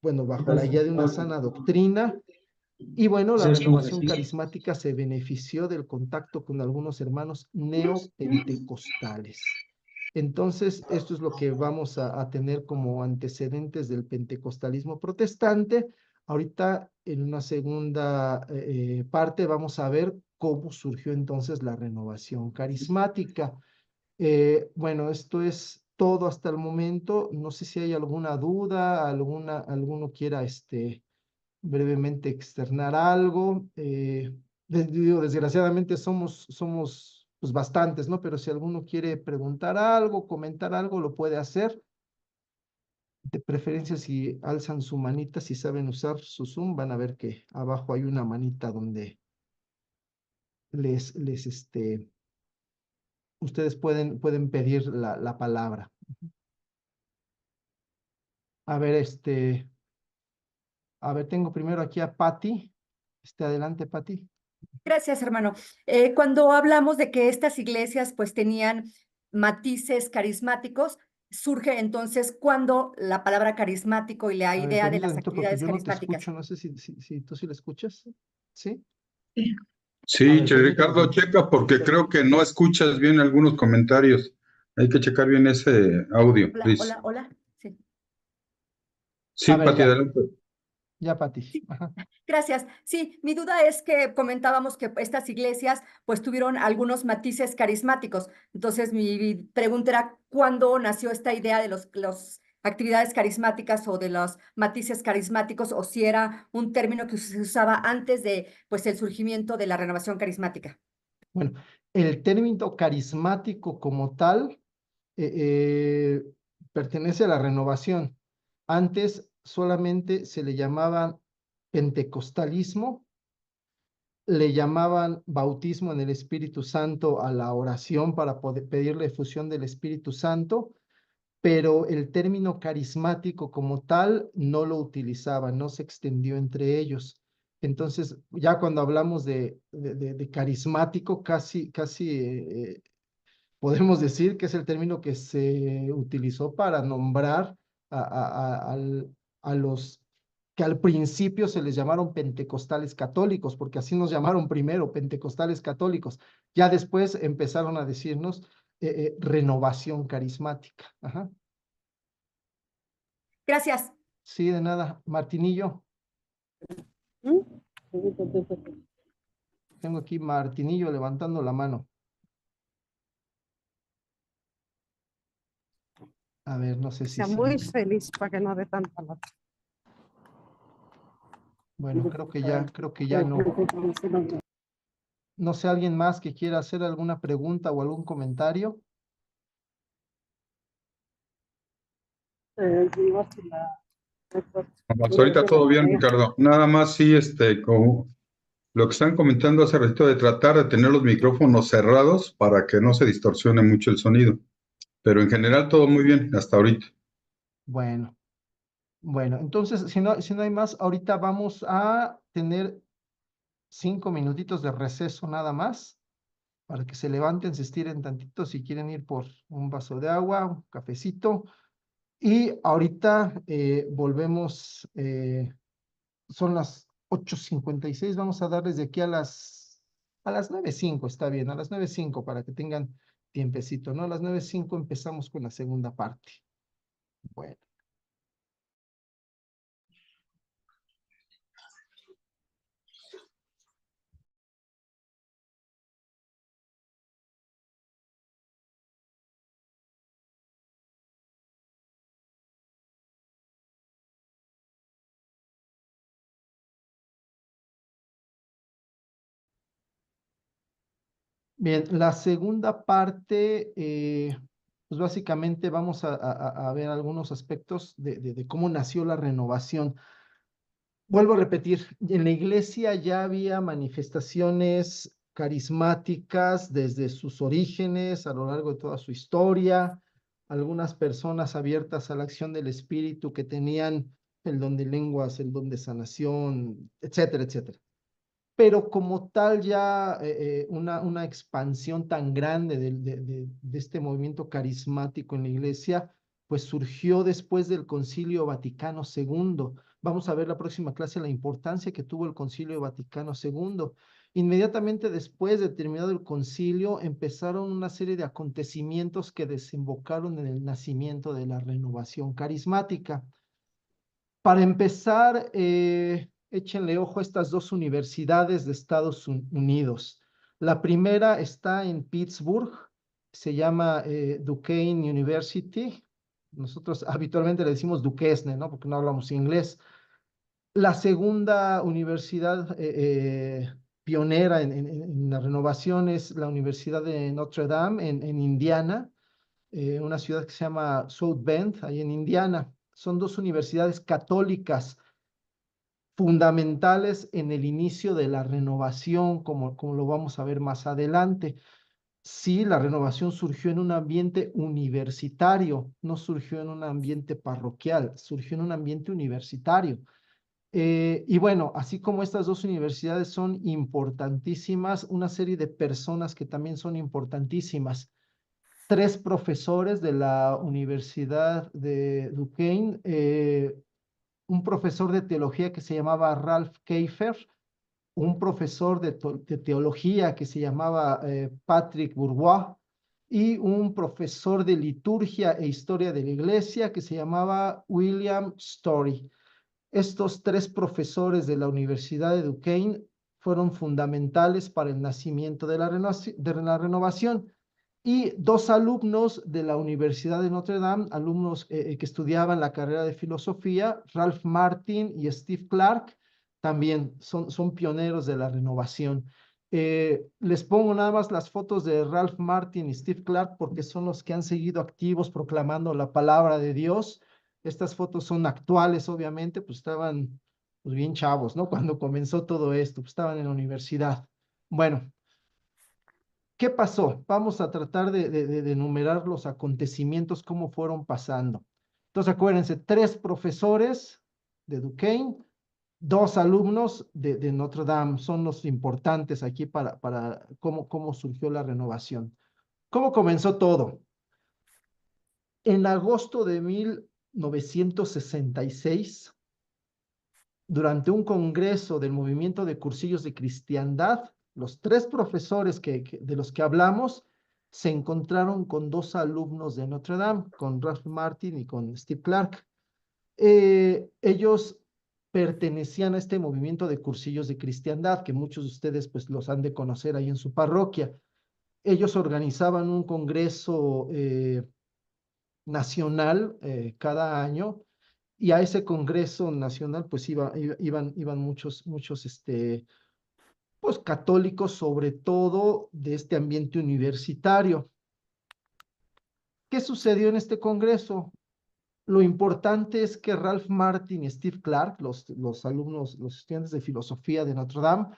bueno, bajo la guía de una sana doctrina. Y bueno, la renovación carismática se benefició del contacto con algunos hermanos neopentecostales. Entonces, esto es lo que vamos a tener como antecedentes del pentecostalismo protestante. Ahorita, en una segunda parte, vamos a ver cómo surgió entonces la renovación carismática. Bueno, esto es todo hasta el momento. No sé si hay alguna duda, alguno quiera brevemente externar algo. Digo, desgraciadamente somos pues bastantes, ¿no? Pero si alguno quiere preguntar algo, comentar algo, lo puede hacer. De preferencia, si alzan su manita, si saben usar su Zoom, van a ver que abajo hay una manita donde ustedes pueden pedir la palabra. A ver, tengo primero aquí a Patti. Adelante, Patti. Gracias, hermano. Cuando hablamos de que estas iglesias pues tenían matices carismáticos, surge entonces cuando la palabra carismático y la A ver, idea de las permítame, porque actividades yo no te carismáticas. escucho, no sé si tú sí lo escuchas. ¿Sí? Sí, A ver, Ricardo, permítame. checa porque creo que no escuchas bien algunos comentarios. Hay que checar bien ese audio, Hola, please. hola, hola. Sí. Sí, A ver, Pati, ya. adelante. Ya, Pati. Sí. Ajá. Gracias. Sí, mi duda es que comentábamos que estas iglesias pues tuvieron algunos matices carismáticos. Entonces mi pregunta era, ¿cuándo nació esta idea de los actividades carismáticas o de los matices carismáticos, o si era un término que se usaba antes de pues el surgimiento de la renovación carismática? Bueno, el término carismático como tal eh, pertenece a la renovación. Antes solamente se le llamaba pentecostalismo, le llamaban bautismo en el Espíritu Santo a la oración para poder pedir la efusión del Espíritu Santo, pero el término carismático como tal no lo utilizaban, no se extendió entre ellos. Entonces, ya cuando hablamos de carismático, casi podemos decir que es el término que se utilizó para nombrar a los que al principio se les llamaron pentecostales católicos, porque así nos llamaron primero, pentecostales católicos. Ya después empezaron a decirnos renovación carismática. Ajá. Gracias. Sí, de nada. Martinillo. Tengo aquí Martinillo levantando la mano. A ver, no sé si Sea sí. muy feliz para que no dé tanta lata. Bueno, creo que ya no. No sé, ¿alguien más que quiera hacer alguna pregunta o algún comentario? Hasta ahorita todo bien, Ricardo. Nada más sí, como lo que están comentando hace ratito de tratar de tener los micrófonos cerrados para que no se distorsione mucho el sonido. Pero en general todo muy bien hasta ahorita. Bueno, entonces, si no hay más, ahorita vamos a tener 5 minutitos de receso nada más, para que se levanten, se estiren tantito, si quieren ir por un vaso de agua, un cafecito. Y ahorita volvemos, son las 8:56, vamos a darles de aquí a las 9:05, está bien, a las 9:05 para que tengan tiempecito, ¿no? A las 9:05 empezamos con la segunda parte. Bueno. Bien, la segunda parte, pues básicamente vamos a ver algunos aspectos de cómo nació la renovación. Vuelvo a repetir, en la iglesia ya había manifestaciones carismáticas desde sus orígenes, a lo largo de toda su historia. algunas personas abiertas a la acción del Espíritu que tenían el don de lenguas, el don de sanación, etcétera, etcétera. Pero como tal ya una expansión tan grande de este movimiento carismático en la iglesia, pues surgió después del Concilio Vaticano II. Vamos a ver la próxima clase la importancia que tuvo el Concilio Vaticano II. Inmediatamente después de terminado el concilio, empezaron una serie de acontecimientos que desembocaron en el nacimiento de la renovación carismática. Para empezar, échenle ojo a estas dos universidades de Estados Unidos. La primera está en Pittsburgh, se llama Duquesne University. Nosotros habitualmente le decimos Duquesne, ¿no? Porque no hablamos inglés. La segunda universidad pionera en la renovación es la Universidad de Notre Dame en Indiana, una ciudad que se llama South Bend, ahí en Indiana. Son dos universidades católicas fundamentales en el inicio de la renovación, como lo vamos a ver más adelante. Sí, la renovación surgió en un ambiente universitario, no surgió en un ambiente parroquial, surgió en un ambiente universitario. Y bueno, así como estas dos universidades son importantísimas, una serie de personas que también son importantísimas. 3 profesores de la Universidad de Duquesne, un profesor de teología que se llamaba Ralph Keifer, un profesor de teología que se llamaba Patrick Bourgeois y un profesor de liturgia e historia de la iglesia que se llamaba William Story. Estos 3 profesores de la Universidad de Duquesne fueron fundamentales para el nacimiento de la renovación. Y 2 alumnos de la Universidad de Notre Dame, alumnos que estudiaban la carrera de filosofía, Ralph Martin y Steve Clark, también son pioneros de la renovación. Les pongo nada más las fotos de Ralph Martin y Steve Clark porque son los que han seguido activos proclamando la palabra de Dios. Estas fotos son actuales, obviamente, pues estaban pues, bien chavos, ¿no? Cuando comenzó todo esto, pues estaban en la universidad. Bueno, ¿qué pasó? Vamos a tratar de enumerar los acontecimientos, cómo fueron pasando. Entonces, acuérdense, 3 profesores de Duquesne, 2 alumnos de Notre Dame, son los importantes aquí para cómo surgió la renovación. ¿Cómo comenzó todo? En agosto de 1966, durante un congreso del movimiento de cursillos de cristiandad, los 3 profesores de los que hablamos se encontraron con 2 alumnos de Notre Dame, con Ralph Martin y con Steve Clark. Ellos pertenecían a este movimiento de cursillos de cristiandad, que muchos de ustedes pues los han de conocer ahí en su parroquia. Ellos organizaban un congreso nacional cada año, y a ese Congreso Nacional pues iban muchos pues católicos, sobre todo de este ambiente universitario. ¿Qué sucedió en este Congreso? Lo importante es que Ralph Martin y Steve Clark, los alumnos, los estudiantes de filosofía de Notre Dame,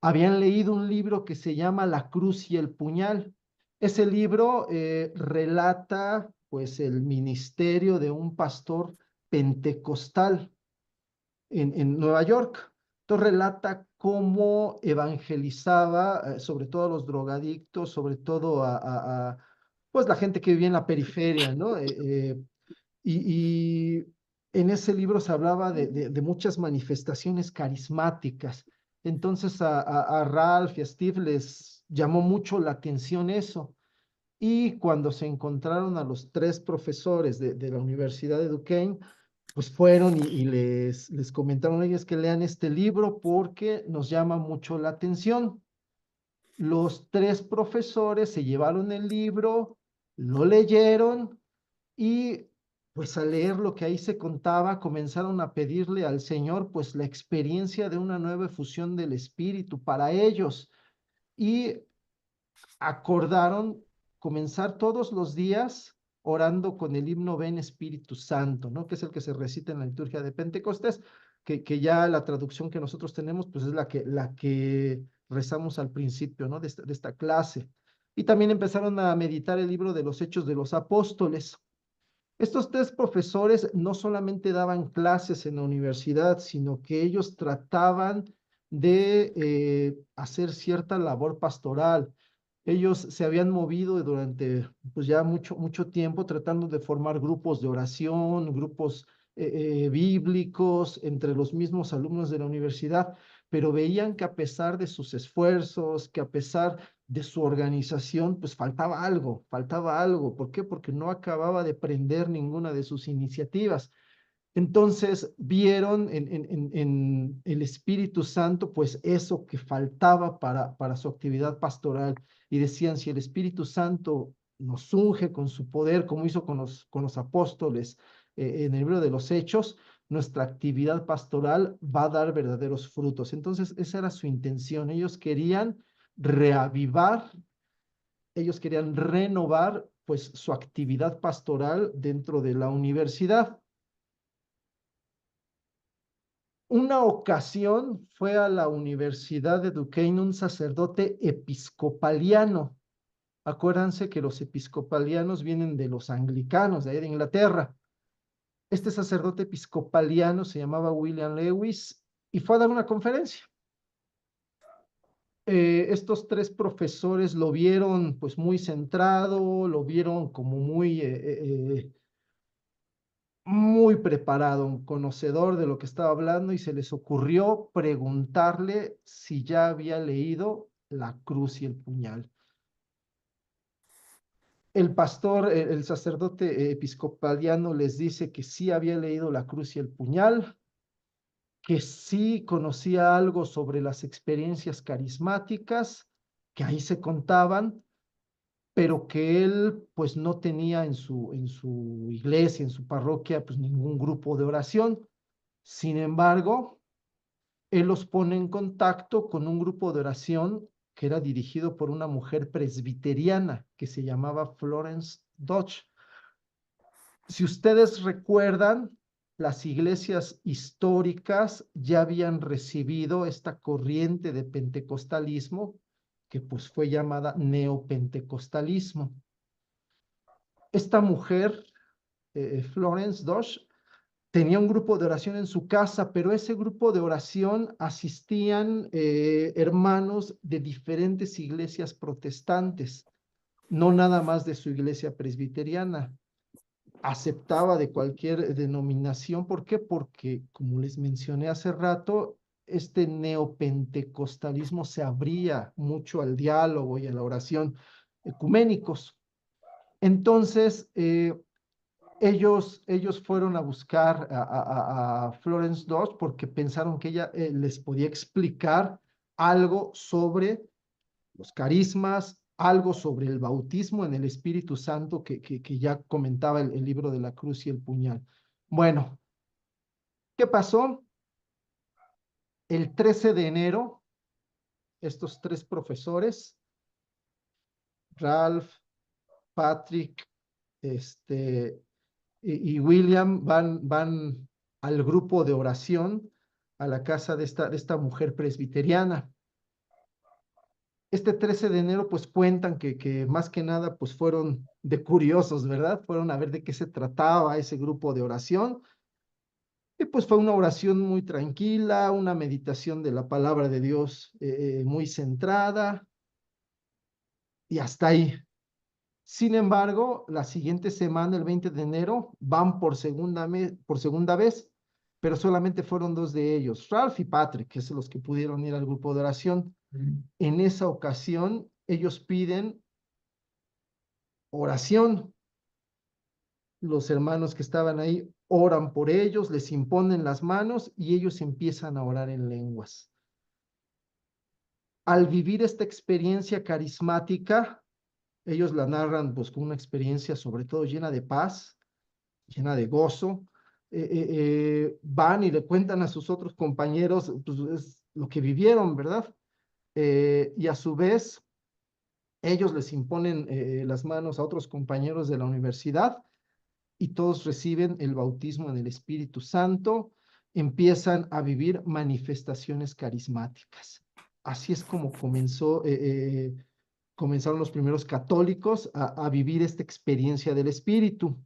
habían leído un libro que se llama La Cruz y el Puñal. Ese libro relata pues el ministerio de un pastor pentecostal en Nueva York. Entonces relata cómo evangelizaba, sobre todo a los drogadictos, sobre todo pues la gente que vivía en la periferia, ¿no? Y en ese libro se hablaba de muchas manifestaciones carismáticas. Entonces a Ralph y a Steve les llamó mucho la atención eso. Y cuando se encontraron a los 3 profesores de la Universidad de Duquesne, pues fueron y les comentaron a ellos que lean este libro porque nos llama mucho la atención. Los 3 profesores se llevaron el libro, lo leyeron y pues al leer lo que ahí se contaba, comenzaron a pedirle al Señor pues la experiencia de una nueva efusión del Espíritu para ellos y acordaron comenzar todos los días orando con el himno Ven Espíritu Santo, ¿no? Que es el que se recita en la liturgia de Pentecostés, que ya la traducción que nosotros tenemos, pues es la que rezamos al principio, ¿no? De esta clase. y también empezaron a meditar el libro de los Hechos de los Apóstoles. Estos tres profesores no solamente daban clases en la universidad, sino que ellos trataban de hacer cierta labor pastoral. Ellos se habían movido durante pues ya mucho tiempo tratando de formar grupos de oración, grupos bíblicos entre los mismos alumnos de la universidad, pero veían que a pesar de sus esfuerzos, que a pesar de su organización, pues faltaba algo, faltaba algo. ¿Por qué? Porque no acababa de prender ninguna de sus iniciativas. Entonces vieron en el Espíritu Santo, pues eso que faltaba para su actividad pastoral, y decían, si el Espíritu Santo nos unge con su poder, como hizo con los apóstoles en el libro de los Hechos, nuestra actividad pastoral va a dar verdaderos frutos. Entonces esa era su intención. Ellos querían reavivar, ellos querían renovar pues su actividad pastoral dentro de la universidad. Una ocasión fue a la Universidad de Duquesne un sacerdote episcopaliano. Acuérdense que los episcopalianos vienen de los anglicanos, de ahí de Inglaterra. Este sacerdote episcopaliano se llamaba William Lewis y fue a dar una conferencia. Estos tres profesores lo vieron pues muy centrado, lo vieron como muy preparado, un conocedor de lo que estaba hablando, y se les ocurrió preguntarle si ya había leído La cruz y el puñal. El pastor, el sacerdote episcopaliano les dice que sí había leído La cruz y el puñal, que sí conocía algo sobre las experiencias carismáticas, que ahí se contaban, pero que él pues no tenía en su iglesia, en su parroquia, pues ningún grupo de oración. Sin embargo, él los pone en contacto con un grupo de oración que era dirigido por una mujer presbiteriana que se llamaba Florence Dodge. Si ustedes recuerdan, las iglesias históricas ya habían recibido esta corriente de pentecostalismo que pues fue llamada neopentecostalismo. Esta mujer, Florence Dodge, tenía un grupo de oración en su casa, pero ese grupo de oración asistían hermanos de diferentes iglesias protestantes, no nada más de su iglesia presbiteriana. Aceptaba de cualquier denominación. ¿Por qué? Porque, como les mencioné hace rato, este neopentecostalismo se abría mucho al diálogo y a la oración ecuménicos. Entonces, ellos fueron a buscar a Florence Dodge porque pensaron que ella les podía explicar algo sobre los carismas, algo sobre el bautismo en el Espíritu Santo que ya comentaba el libro de la cruz y el puñal. Bueno, ¿qué pasó? El 13 de enero, estos tres profesores, Ralph, Patrick, y William van al grupo de oración a la casa de esta mujer presbiteriana. Este 13 de enero, pues cuentan que más que nada, pues fueron de curiosos, ¿verdad? Fueron a ver de qué se trataba ese grupo de oración. Y pues fue una oración muy tranquila, una meditación de la palabra de Dios muy centrada, y hasta ahí. Sin embargo, la siguiente semana, el 20 de enero, van por segunda vez, pero solamente fueron dos de ellos, Ralph y Patrick, que son los que pudieron ir al grupo de oración. En esa ocasión, ellos piden oración. Los hermanos que estaban ahí oran por ellos, les imponen las manos y ellos empiezan a orar en lenguas. Al vivir esta experiencia carismática, ellos la narran pues con una experiencia sobre todo llena de paz, llena de gozo. Van y le cuentan a sus otros compañeros pues, es lo que vivieron, ¿verdad? Y a su vez, ellos les imponen las manos a otros compañeros de la universidad y todos reciben el bautismo en el Espíritu Santo, empiezan a vivir manifestaciones carismáticas. Así es como comenzó comenzaron los primeros católicos a vivir esta experiencia del Espíritu.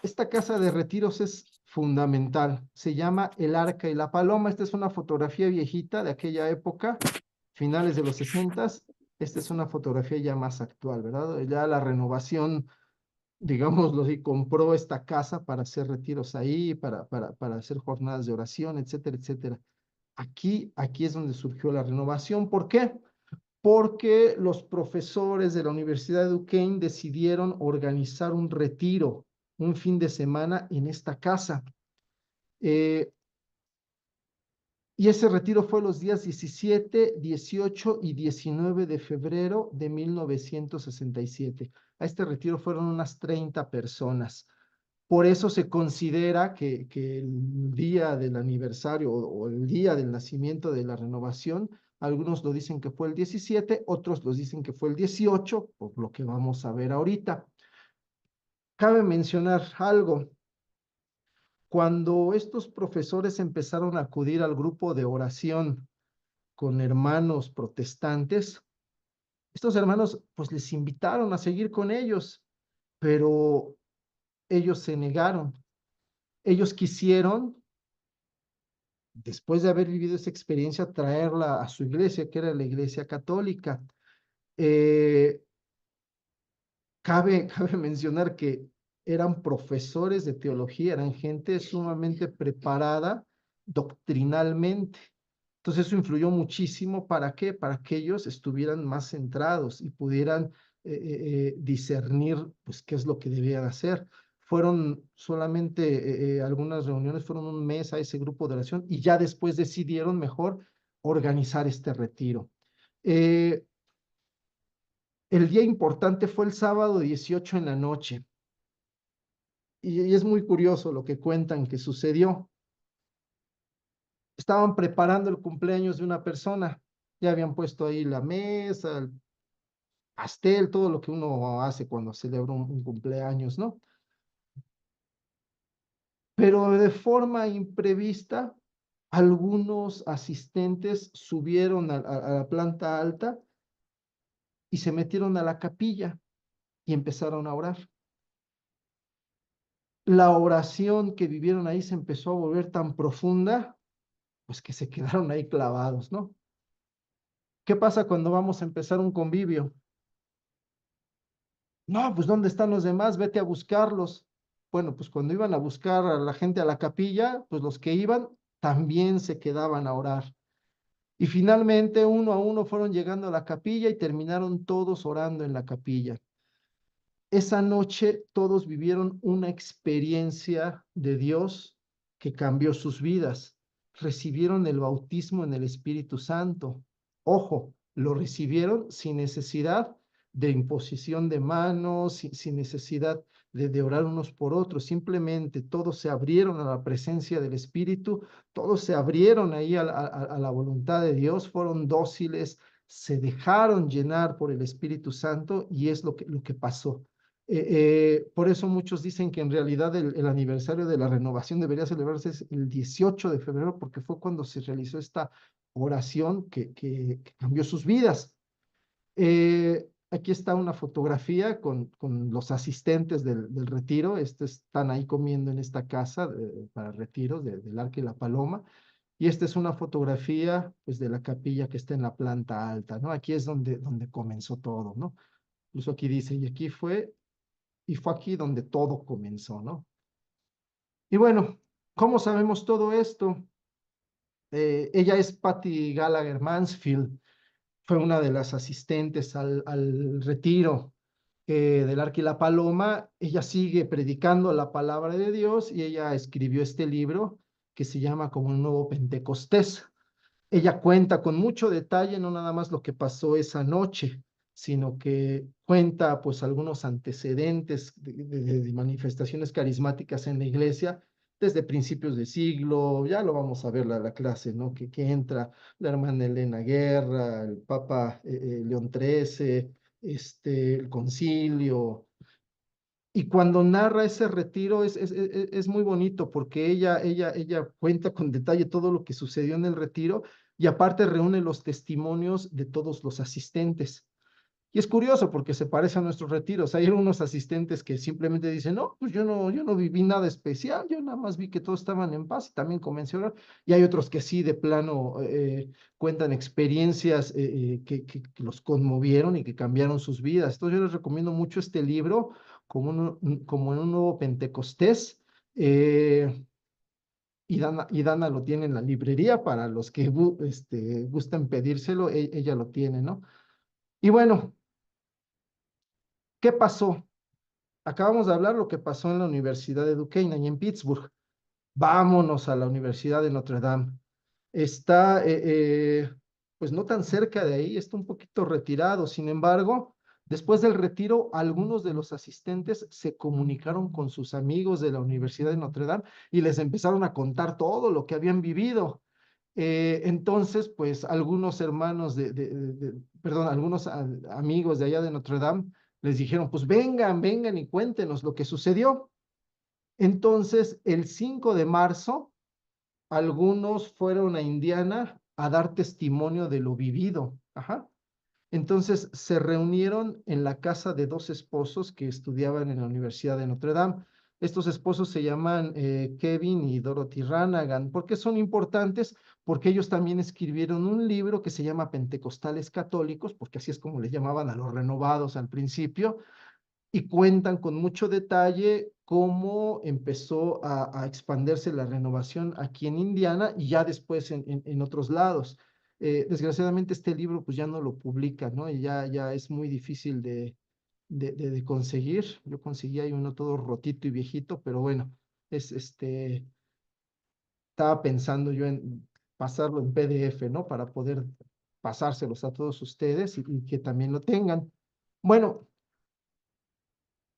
Esta casa de retiros es fundamental. Se llama El Arca y la Paloma. Esta es una fotografía viejita de aquella época, finales de los 60s. Esta es una fotografía ya más actual, ¿verdad? Ya la renovación, digámoslo así, compró esta casa para hacer retiros ahí, para hacer jornadas de oración, etcétera, etcétera. Aquí es donde surgió la renovación. ¿Por qué? Porque los profesores de la Universidad de Duquesne decidieron organizar un retiro, un fin de semana en esta casa. Y ese retiro fue los días 17, 18 y 19 de febrero de 1967. A este retiro fueron unas 30 personas. Por eso se considera que el día del aniversario o el día del nacimiento de la renovación, algunos lo dicen que fue el 17, otros lo dicen que fue el 18, por lo que vamos a ver ahorita. Cabe mencionar algo. Cuando estos profesores empezaron a acudir al grupo de oración con hermanos protestantes, estos hermanos pues les invitaron a seguir con ellos, pero ellos se negaron. Ellos quisieron, después de haber vivido esa experiencia, traerla a su iglesia, que era la iglesia católica. Cabe mencionar que eran profesores de teología, eran gente sumamente preparada doctrinalmente. Entonces eso influyó muchísimo. ¿Para qué? Para que ellos estuvieran más centrados y pudieran discernir pues qué es lo que debían hacer. Fueron solamente algunas reuniones, fueron un mes a ese grupo de oración y ya después decidieron mejor organizar este retiro. El día importante fue el sábado 18 en la noche. Y es muy curioso lo que cuentan que sucedió. Estaban preparando el cumpleaños de una persona. Ya habían puesto ahí la mesa, el pastel, todo lo que uno hace cuando celebra un cumpleaños, ¿no? Pero de forma imprevista, algunos asistentes subieron a la planta alta y se metieron a la capilla y empezaron a orar. La oración que vivieron ahí se empezó a volver tan profunda, pues que se quedaron ahí clavados, ¿no? ¿Qué pasa cuando vamos a empezar un convivio? No, pues ¿dónde están los demás? Vete a buscarlos. Bueno, pues cuando iban a buscar a la gente a la capilla, pues los que iban también se quedaban a orar. Y finalmente uno a uno fueron llegando a la capilla y terminaron todos orando en la capilla. Esa noche todos vivieron una experiencia de Dios que cambió sus vidas. Recibieron el bautismo en el Espíritu Santo. Ojo, lo recibieron sin necesidad de imposición de manos, sin necesidad de orar unos por otros. Simplemente todos se abrieron a la presencia del Espíritu, todos se abrieron ahí a la voluntad de Dios, fueron dóciles, se dejaron llenar por el Espíritu Santo y es lo que pasó. Por eso muchos dicen que en realidad el aniversario de la renovación debería celebrarse el 18 de febrero porque fue cuando se realizó esta oración que cambió sus vidas. Aquí está una fotografía con los asistentes del retiro. Están ahí comiendo en esta casa para retiros del Arca y la Paloma. Y esta es una fotografía pues, de la capilla que está en la planta alta, ¿no? Aquí es donde comenzó todo, ¿no? Incluso aquí dice, y fue aquí donde todo comenzó, ¿no? Y bueno, ¿cómo sabemos todo esto? Ella es Patty Gallagher Mansfield, fue una de las asistentes al retiro del Arca y la Paloma. Ella sigue predicando la palabra de Dios y ella escribió este libro que se llama como un nuevo Pentecostés. Ella cuenta con mucho detalle, no nada más lo que pasó esa noche, sino que cuenta pues algunos antecedentes de manifestaciones carismáticas en la iglesia desde principios de siglo. Ya lo vamos a ver la clase, ¿no? Que entra la hermana Elena Guerra, el Papa León XIII, el concilio. Y cuando narra ese retiro es muy bonito porque ella cuenta con detalle todo lo que sucedió en el retiro, y aparte reúne los testimonios de todos los asistentes. Y es curioso porque se parece a nuestros retiros. Hay algunos asistentes que simplemente dicen, no, pues yo no viví nada especial, yo nada más vi que todos estaban en paz y también comencé a orar. Y hay otros que sí, de plano, cuentan experiencias que los conmovieron y que cambiaron sus vidas. Entonces yo les recomiendo mucho este libro como en un nuevo Pentecostés. Y Dana lo tiene en la librería para los que gustan pedírselo, ella lo tiene, ¿no? Y bueno, ¿qué pasó? Acabamos de hablar lo que pasó en la Universidad de Duquesne y en Pittsburgh. Vámonos a la Universidad de Notre Dame. Está, pues no tan cerca de ahí, está un poquito retirado. Sin embargo, después del retiro, algunos de los asistentes se comunicaron con sus amigos de la Universidad de Notre Dame y les empezaron a contar todo lo que habían vivido. Entonces, pues algunos hermanos perdón, algunos amigos de allá de Notre Dame les dijeron, pues vengan, vengan y cuéntenos lo que sucedió. Entonces, el 5 de marzo, algunos fueron a Indiana a dar testimonio de lo vivido. Ajá. Entonces, se reunieron en la casa de dos esposos que estudiaban en la Universidad de Notre Dame. Estos esposos se llaman Kevin y Dorothy Ranagan. ¿Por qué son importantes? Porque ellos también escribieron un libro que se llama Pentecostales Católicos, porque así es como les llamaban a los renovados al principio, y cuentan con mucho detalle cómo empezó a expandirse la renovación aquí en Indiana y ya después en otros lados. Desgraciadamente este libro pues ya no lo publica, ¿no? Y ya es muy difícil de conseguir. Yo conseguí ahí uno todo rotito y viejito, pero bueno, estaba pensando yo en pasarlo en PDF, ¿no? Para poder pasárselos a todos ustedes y que también lo tengan. Bueno,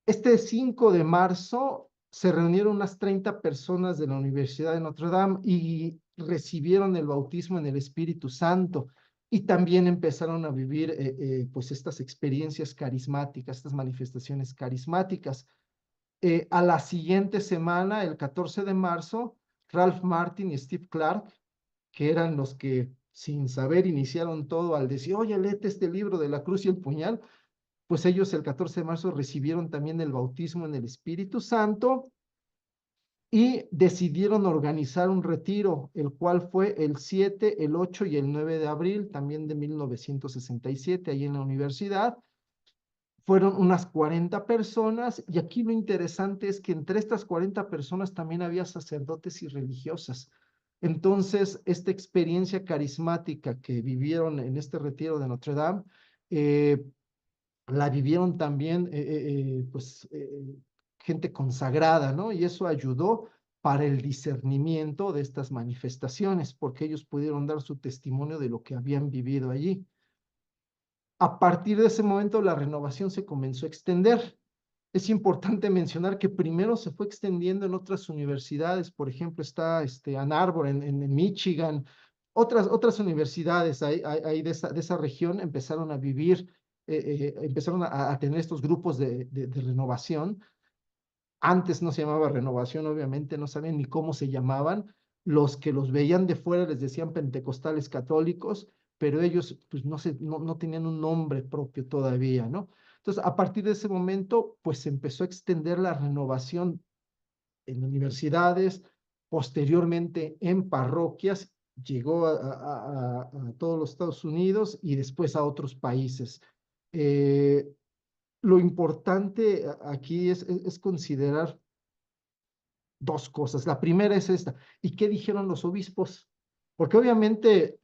este 5 de marzo se reunieron unas 30 personas de la Universidad de Notre Dame y recibieron el bautismo en el Espíritu Santo y también empezaron a vivir pues estas experiencias carismáticas, estas manifestaciones carismáticas. A la siguiente semana, el 14 de marzo, Ralph Martin y Steve Clark, que eran los que sin saber iniciaron todo al decir, oye, léete este libro de la cruz y el puñal, pues ellos el 14 de marzo recibieron también el bautismo en el Espíritu Santo y decidieron organizar un retiro, el cual fue el 7, el 8 y el 9 de abril, también de 1967, ahí en la universidad. Fueron unas 40 personas y aquí lo interesante es que entre estas 40 personas también había sacerdotes y religiosas. Entonces, esta experiencia carismática que vivieron en este retiro de Notre Dame, la vivieron también gente consagrada, ¿no? Y eso ayudó para el discernimiento de estas manifestaciones, porque ellos pudieron dar su testimonio de lo que habían vivido allí. A partir de ese momento, la renovación se comenzó a extender. Es importante mencionar que primero se fue extendiendo en otras universidades, por ejemplo, está Ann Arbor en Michigan, otras universidades ahí de esa región empezaron a vivir, empezaron a tener estos grupos de renovación. Antes no se llamaba renovación, obviamente, no sabían ni cómo se llamaban. Los que los veían de fuera les decían pentecostales católicos, pero ellos pues no tenían un nombre propio todavía, ¿no? Entonces, a partir de ese momento, pues se empezó a extender la renovación en universidades, posteriormente en parroquias, llegó a todos los Estados Unidos y después a otros países. Lo importante aquí es considerar dos cosas. La primera es esta. ¿Y qué dijeron los obispos? Porque obviamente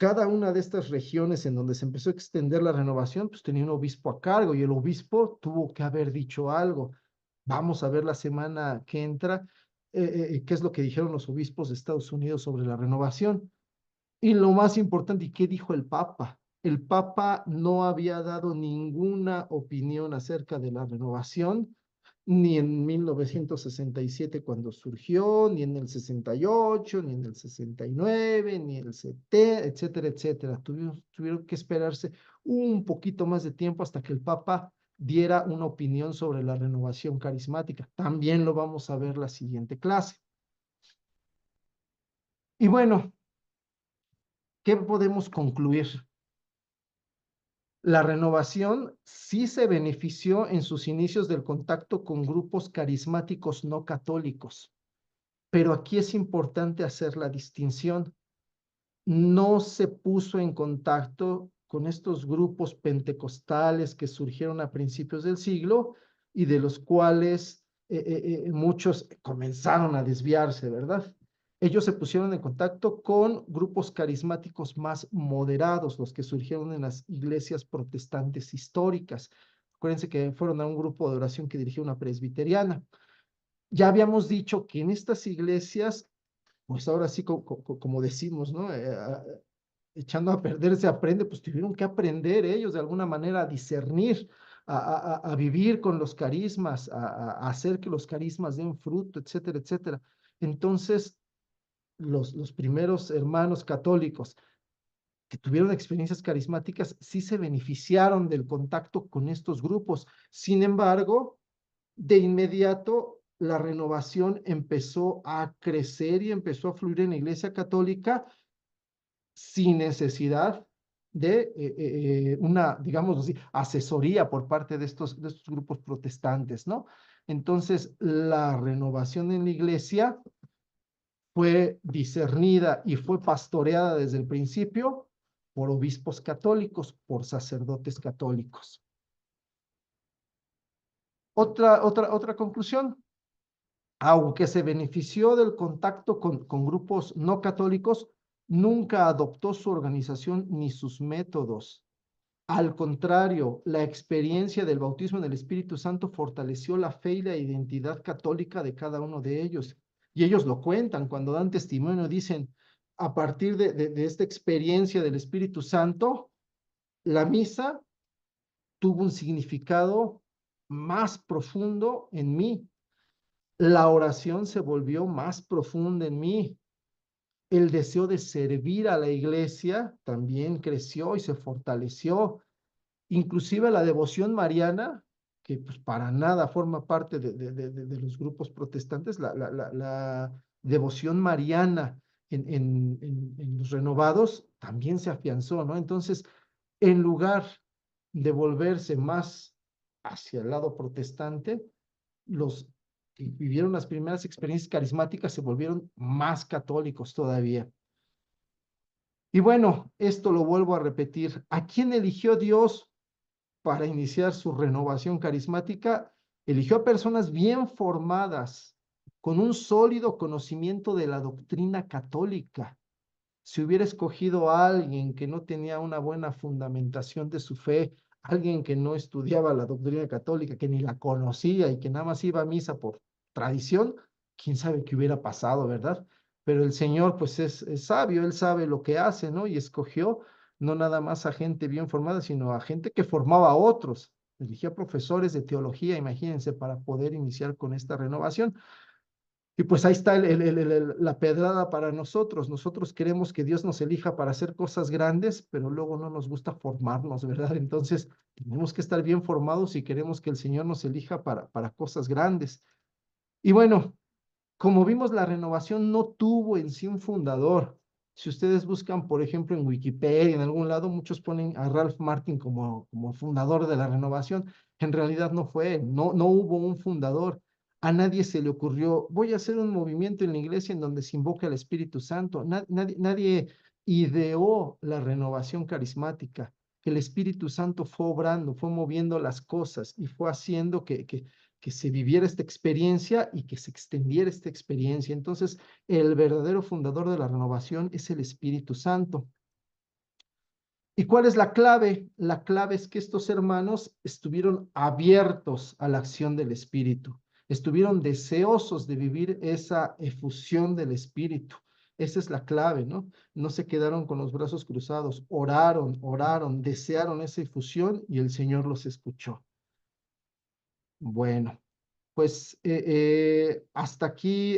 cada una de estas regiones en donde se empezó a extender la renovación, pues tenía un obispo a cargo y el obispo tuvo que haber dicho algo. Vamos a ver la semana que entra qué es lo que dijeron los obispos de Estados Unidos sobre la renovación. Y lo más importante, ¿y qué dijo el Papa? El Papa no había dado ninguna opinión acerca de la renovación, ni en 1967 cuando surgió, ni en el 68, ni en el 69, ni en el 70, etcétera, etcétera. Tuvieron que esperarse un poquito más de tiempo hasta que el Papa diera una opinión sobre la renovación carismática. También lo vamos a ver la siguiente clase. Y bueno, ¿qué podemos concluir? La renovación sí se benefició en sus inicios del contacto con grupos carismáticos no católicos, pero aquí es importante hacer la distinción. No se puso en contacto con estos grupos pentecostales que surgieron a principios del siglo y de los cuales muchos comenzaron a desviarse, ¿verdad? Ellos se pusieron en contacto con grupos carismáticos más moderados, los que surgieron en las iglesias protestantes históricas. Acuérdense que fueron a un grupo de oración que dirigía una presbiteriana. Ya habíamos dicho que en estas iglesias, pues ahora sí, como decimos, ¿no? Echando a perder se aprende, pues tuvieron que aprender ellos de alguna manera a discernir, a vivir con los carismas, a hacer que los carismas den fruto, etcétera, etcétera. Entonces, los primeros hermanos católicos que tuvieron experiencias carismáticas sí se beneficiaron del contacto con estos grupos. Sin embargo, de inmediato la renovación empezó a crecer y empezó a fluir en la Iglesia Católica sin necesidad de una, digamos así, asesoría por parte de estos grupos protestantes, ¿no? Entonces, la renovación en la Iglesia fue discernida y fue pastoreada desde el principio por obispos católicos, por sacerdotes católicos. Otra conclusión, aunque se benefició del contacto con grupos no católicos, nunca adoptó su organización ni sus métodos. Al contrario, la experiencia del bautismo en el Espíritu Santo fortaleció la fe y la identidad católica de cada uno de ellos. Y ellos lo cuentan cuando dan testimonio, dicen, a partir de esta experiencia del Espíritu Santo, la misa tuvo un significado más profundo en mí. La oración se volvió más profunda en mí. El deseo de servir a la iglesia también creció y se fortaleció. Inclusive la devoción mariana, que pues para nada forma parte de los grupos protestantes, la devoción mariana en los renovados también se afianzó, ¿no? Entonces, en lugar de volverse más hacia el lado protestante, los que vivieron las primeras experiencias carismáticas se volvieron más católicos todavía. Y bueno, esto lo vuelvo a repetir. ¿A quién eligió Dios para iniciar su renovación carismática? Eligió a personas bien formadas, con un sólido conocimiento de la doctrina católica. Si hubiera escogido a alguien que no tenía una buena fundamentación de su fe, alguien que no estudiaba la doctrina católica, que ni la conocía y que nada más iba a misa por tradición, quién sabe qué hubiera pasado, ¿verdad? Pero el Señor pues es sabio, Él sabe lo que hace, ¿no? Y escogió no nada más a gente bien formada, sino a gente que formaba a otros. Eligió a profesores de teología, imagínense, para poder iniciar con esta renovación. Y pues ahí está la pedrada para nosotros. Nosotros queremos que Dios nos elija para hacer cosas grandes, pero luego no nos gusta formarnos, ¿verdad? Entonces tenemos que estar bien formados si queremos que el Señor nos elija para cosas grandes. Y bueno, como vimos, la renovación no tuvo en sí un fundador. Si ustedes buscan, por ejemplo, en Wikipedia, en algún lado, muchos ponen a Ralph Martin como fundador de la renovación. En realidad no fue él, no hubo un fundador. A nadie se le ocurrió, voy a hacer un movimiento en la iglesia en donde se invoque al Espíritu Santo. Nadie ideó la renovación carismática. El Espíritu Santo fue obrando, fue moviendo las cosas y fue haciendo que se viviera esta experiencia y que se extendiera esta experiencia. Entonces, el verdadero fundador de la renovación es el Espíritu Santo. ¿Y cuál es la clave? La clave es que estos hermanos estuvieron abiertos a la acción del Espíritu, estuvieron deseosos de vivir esa efusión del Espíritu. Esa es la clave, ¿no? No se quedaron con los brazos cruzados, oraron, desearon esa efusión y el Señor los escuchó. Bueno, pues hasta aquí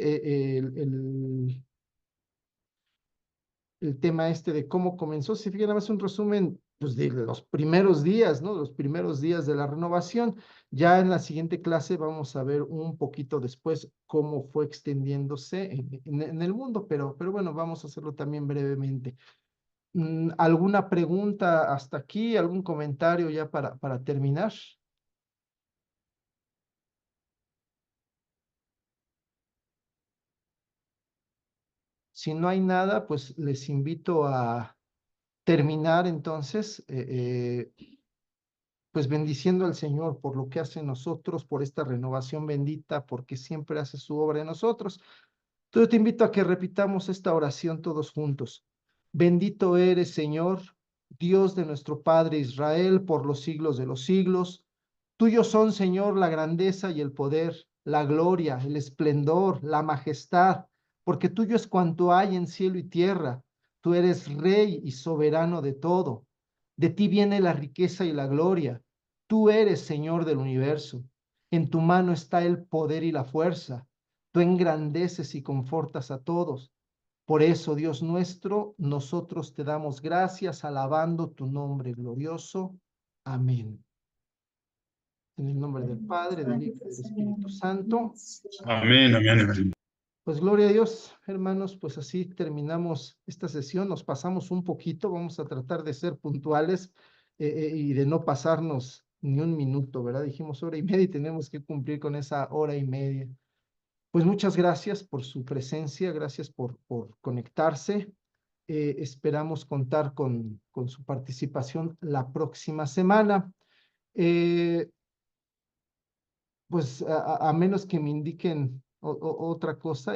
el tema este de cómo comenzó. Si fijan, es un resumen pues, de los primeros días, ¿no? Los primeros días de la renovación. Ya en la siguiente clase vamos a ver un poquito después cómo fue extendiéndose en el mundo, pero bueno, vamos a hacerlo también brevemente. ¿Alguna pregunta hasta aquí? ¿Algún comentario ya para terminar? Si no hay nada, pues les invito a terminar entonces, pues bendiciendo al Señor por lo que hace en nosotros, por esta renovación bendita, porque siempre hace su obra en nosotros. Entonces te invito a que repitamos esta oración todos juntos. Bendito eres, Señor, Dios de nuestro Padre Israel, por los siglos de los siglos. Tuyos son, Señor, la grandeza y el poder, la gloria, el esplendor, la majestad, porque tuyo es cuanto hay en cielo y tierra. Tú eres Rey y soberano de todo. De ti viene la riqueza y la gloria. Tú eres Señor del universo. En tu mano está el poder y la fuerza. Tú engrandeces y confortas a todos. Por eso, Dios nuestro, nosotros te damos gracias, alabando tu nombre glorioso. Amén. En el nombre del Padre, del Hijo y del Espíritu Santo. Amén, amén, amén. Pues gloria a Dios, hermanos, pues así terminamos esta sesión. Nos pasamos un poquito, vamos a tratar de ser puntuales y de no pasarnos ni un minuto, ¿verdad? Dijimos hora y media y tenemos que cumplir con esa hora y media. Pues muchas gracias por su presencia, gracias por conectarse. Esperamos contar con su participación la próxima semana. Pues a menos que me indiquen otra cosa,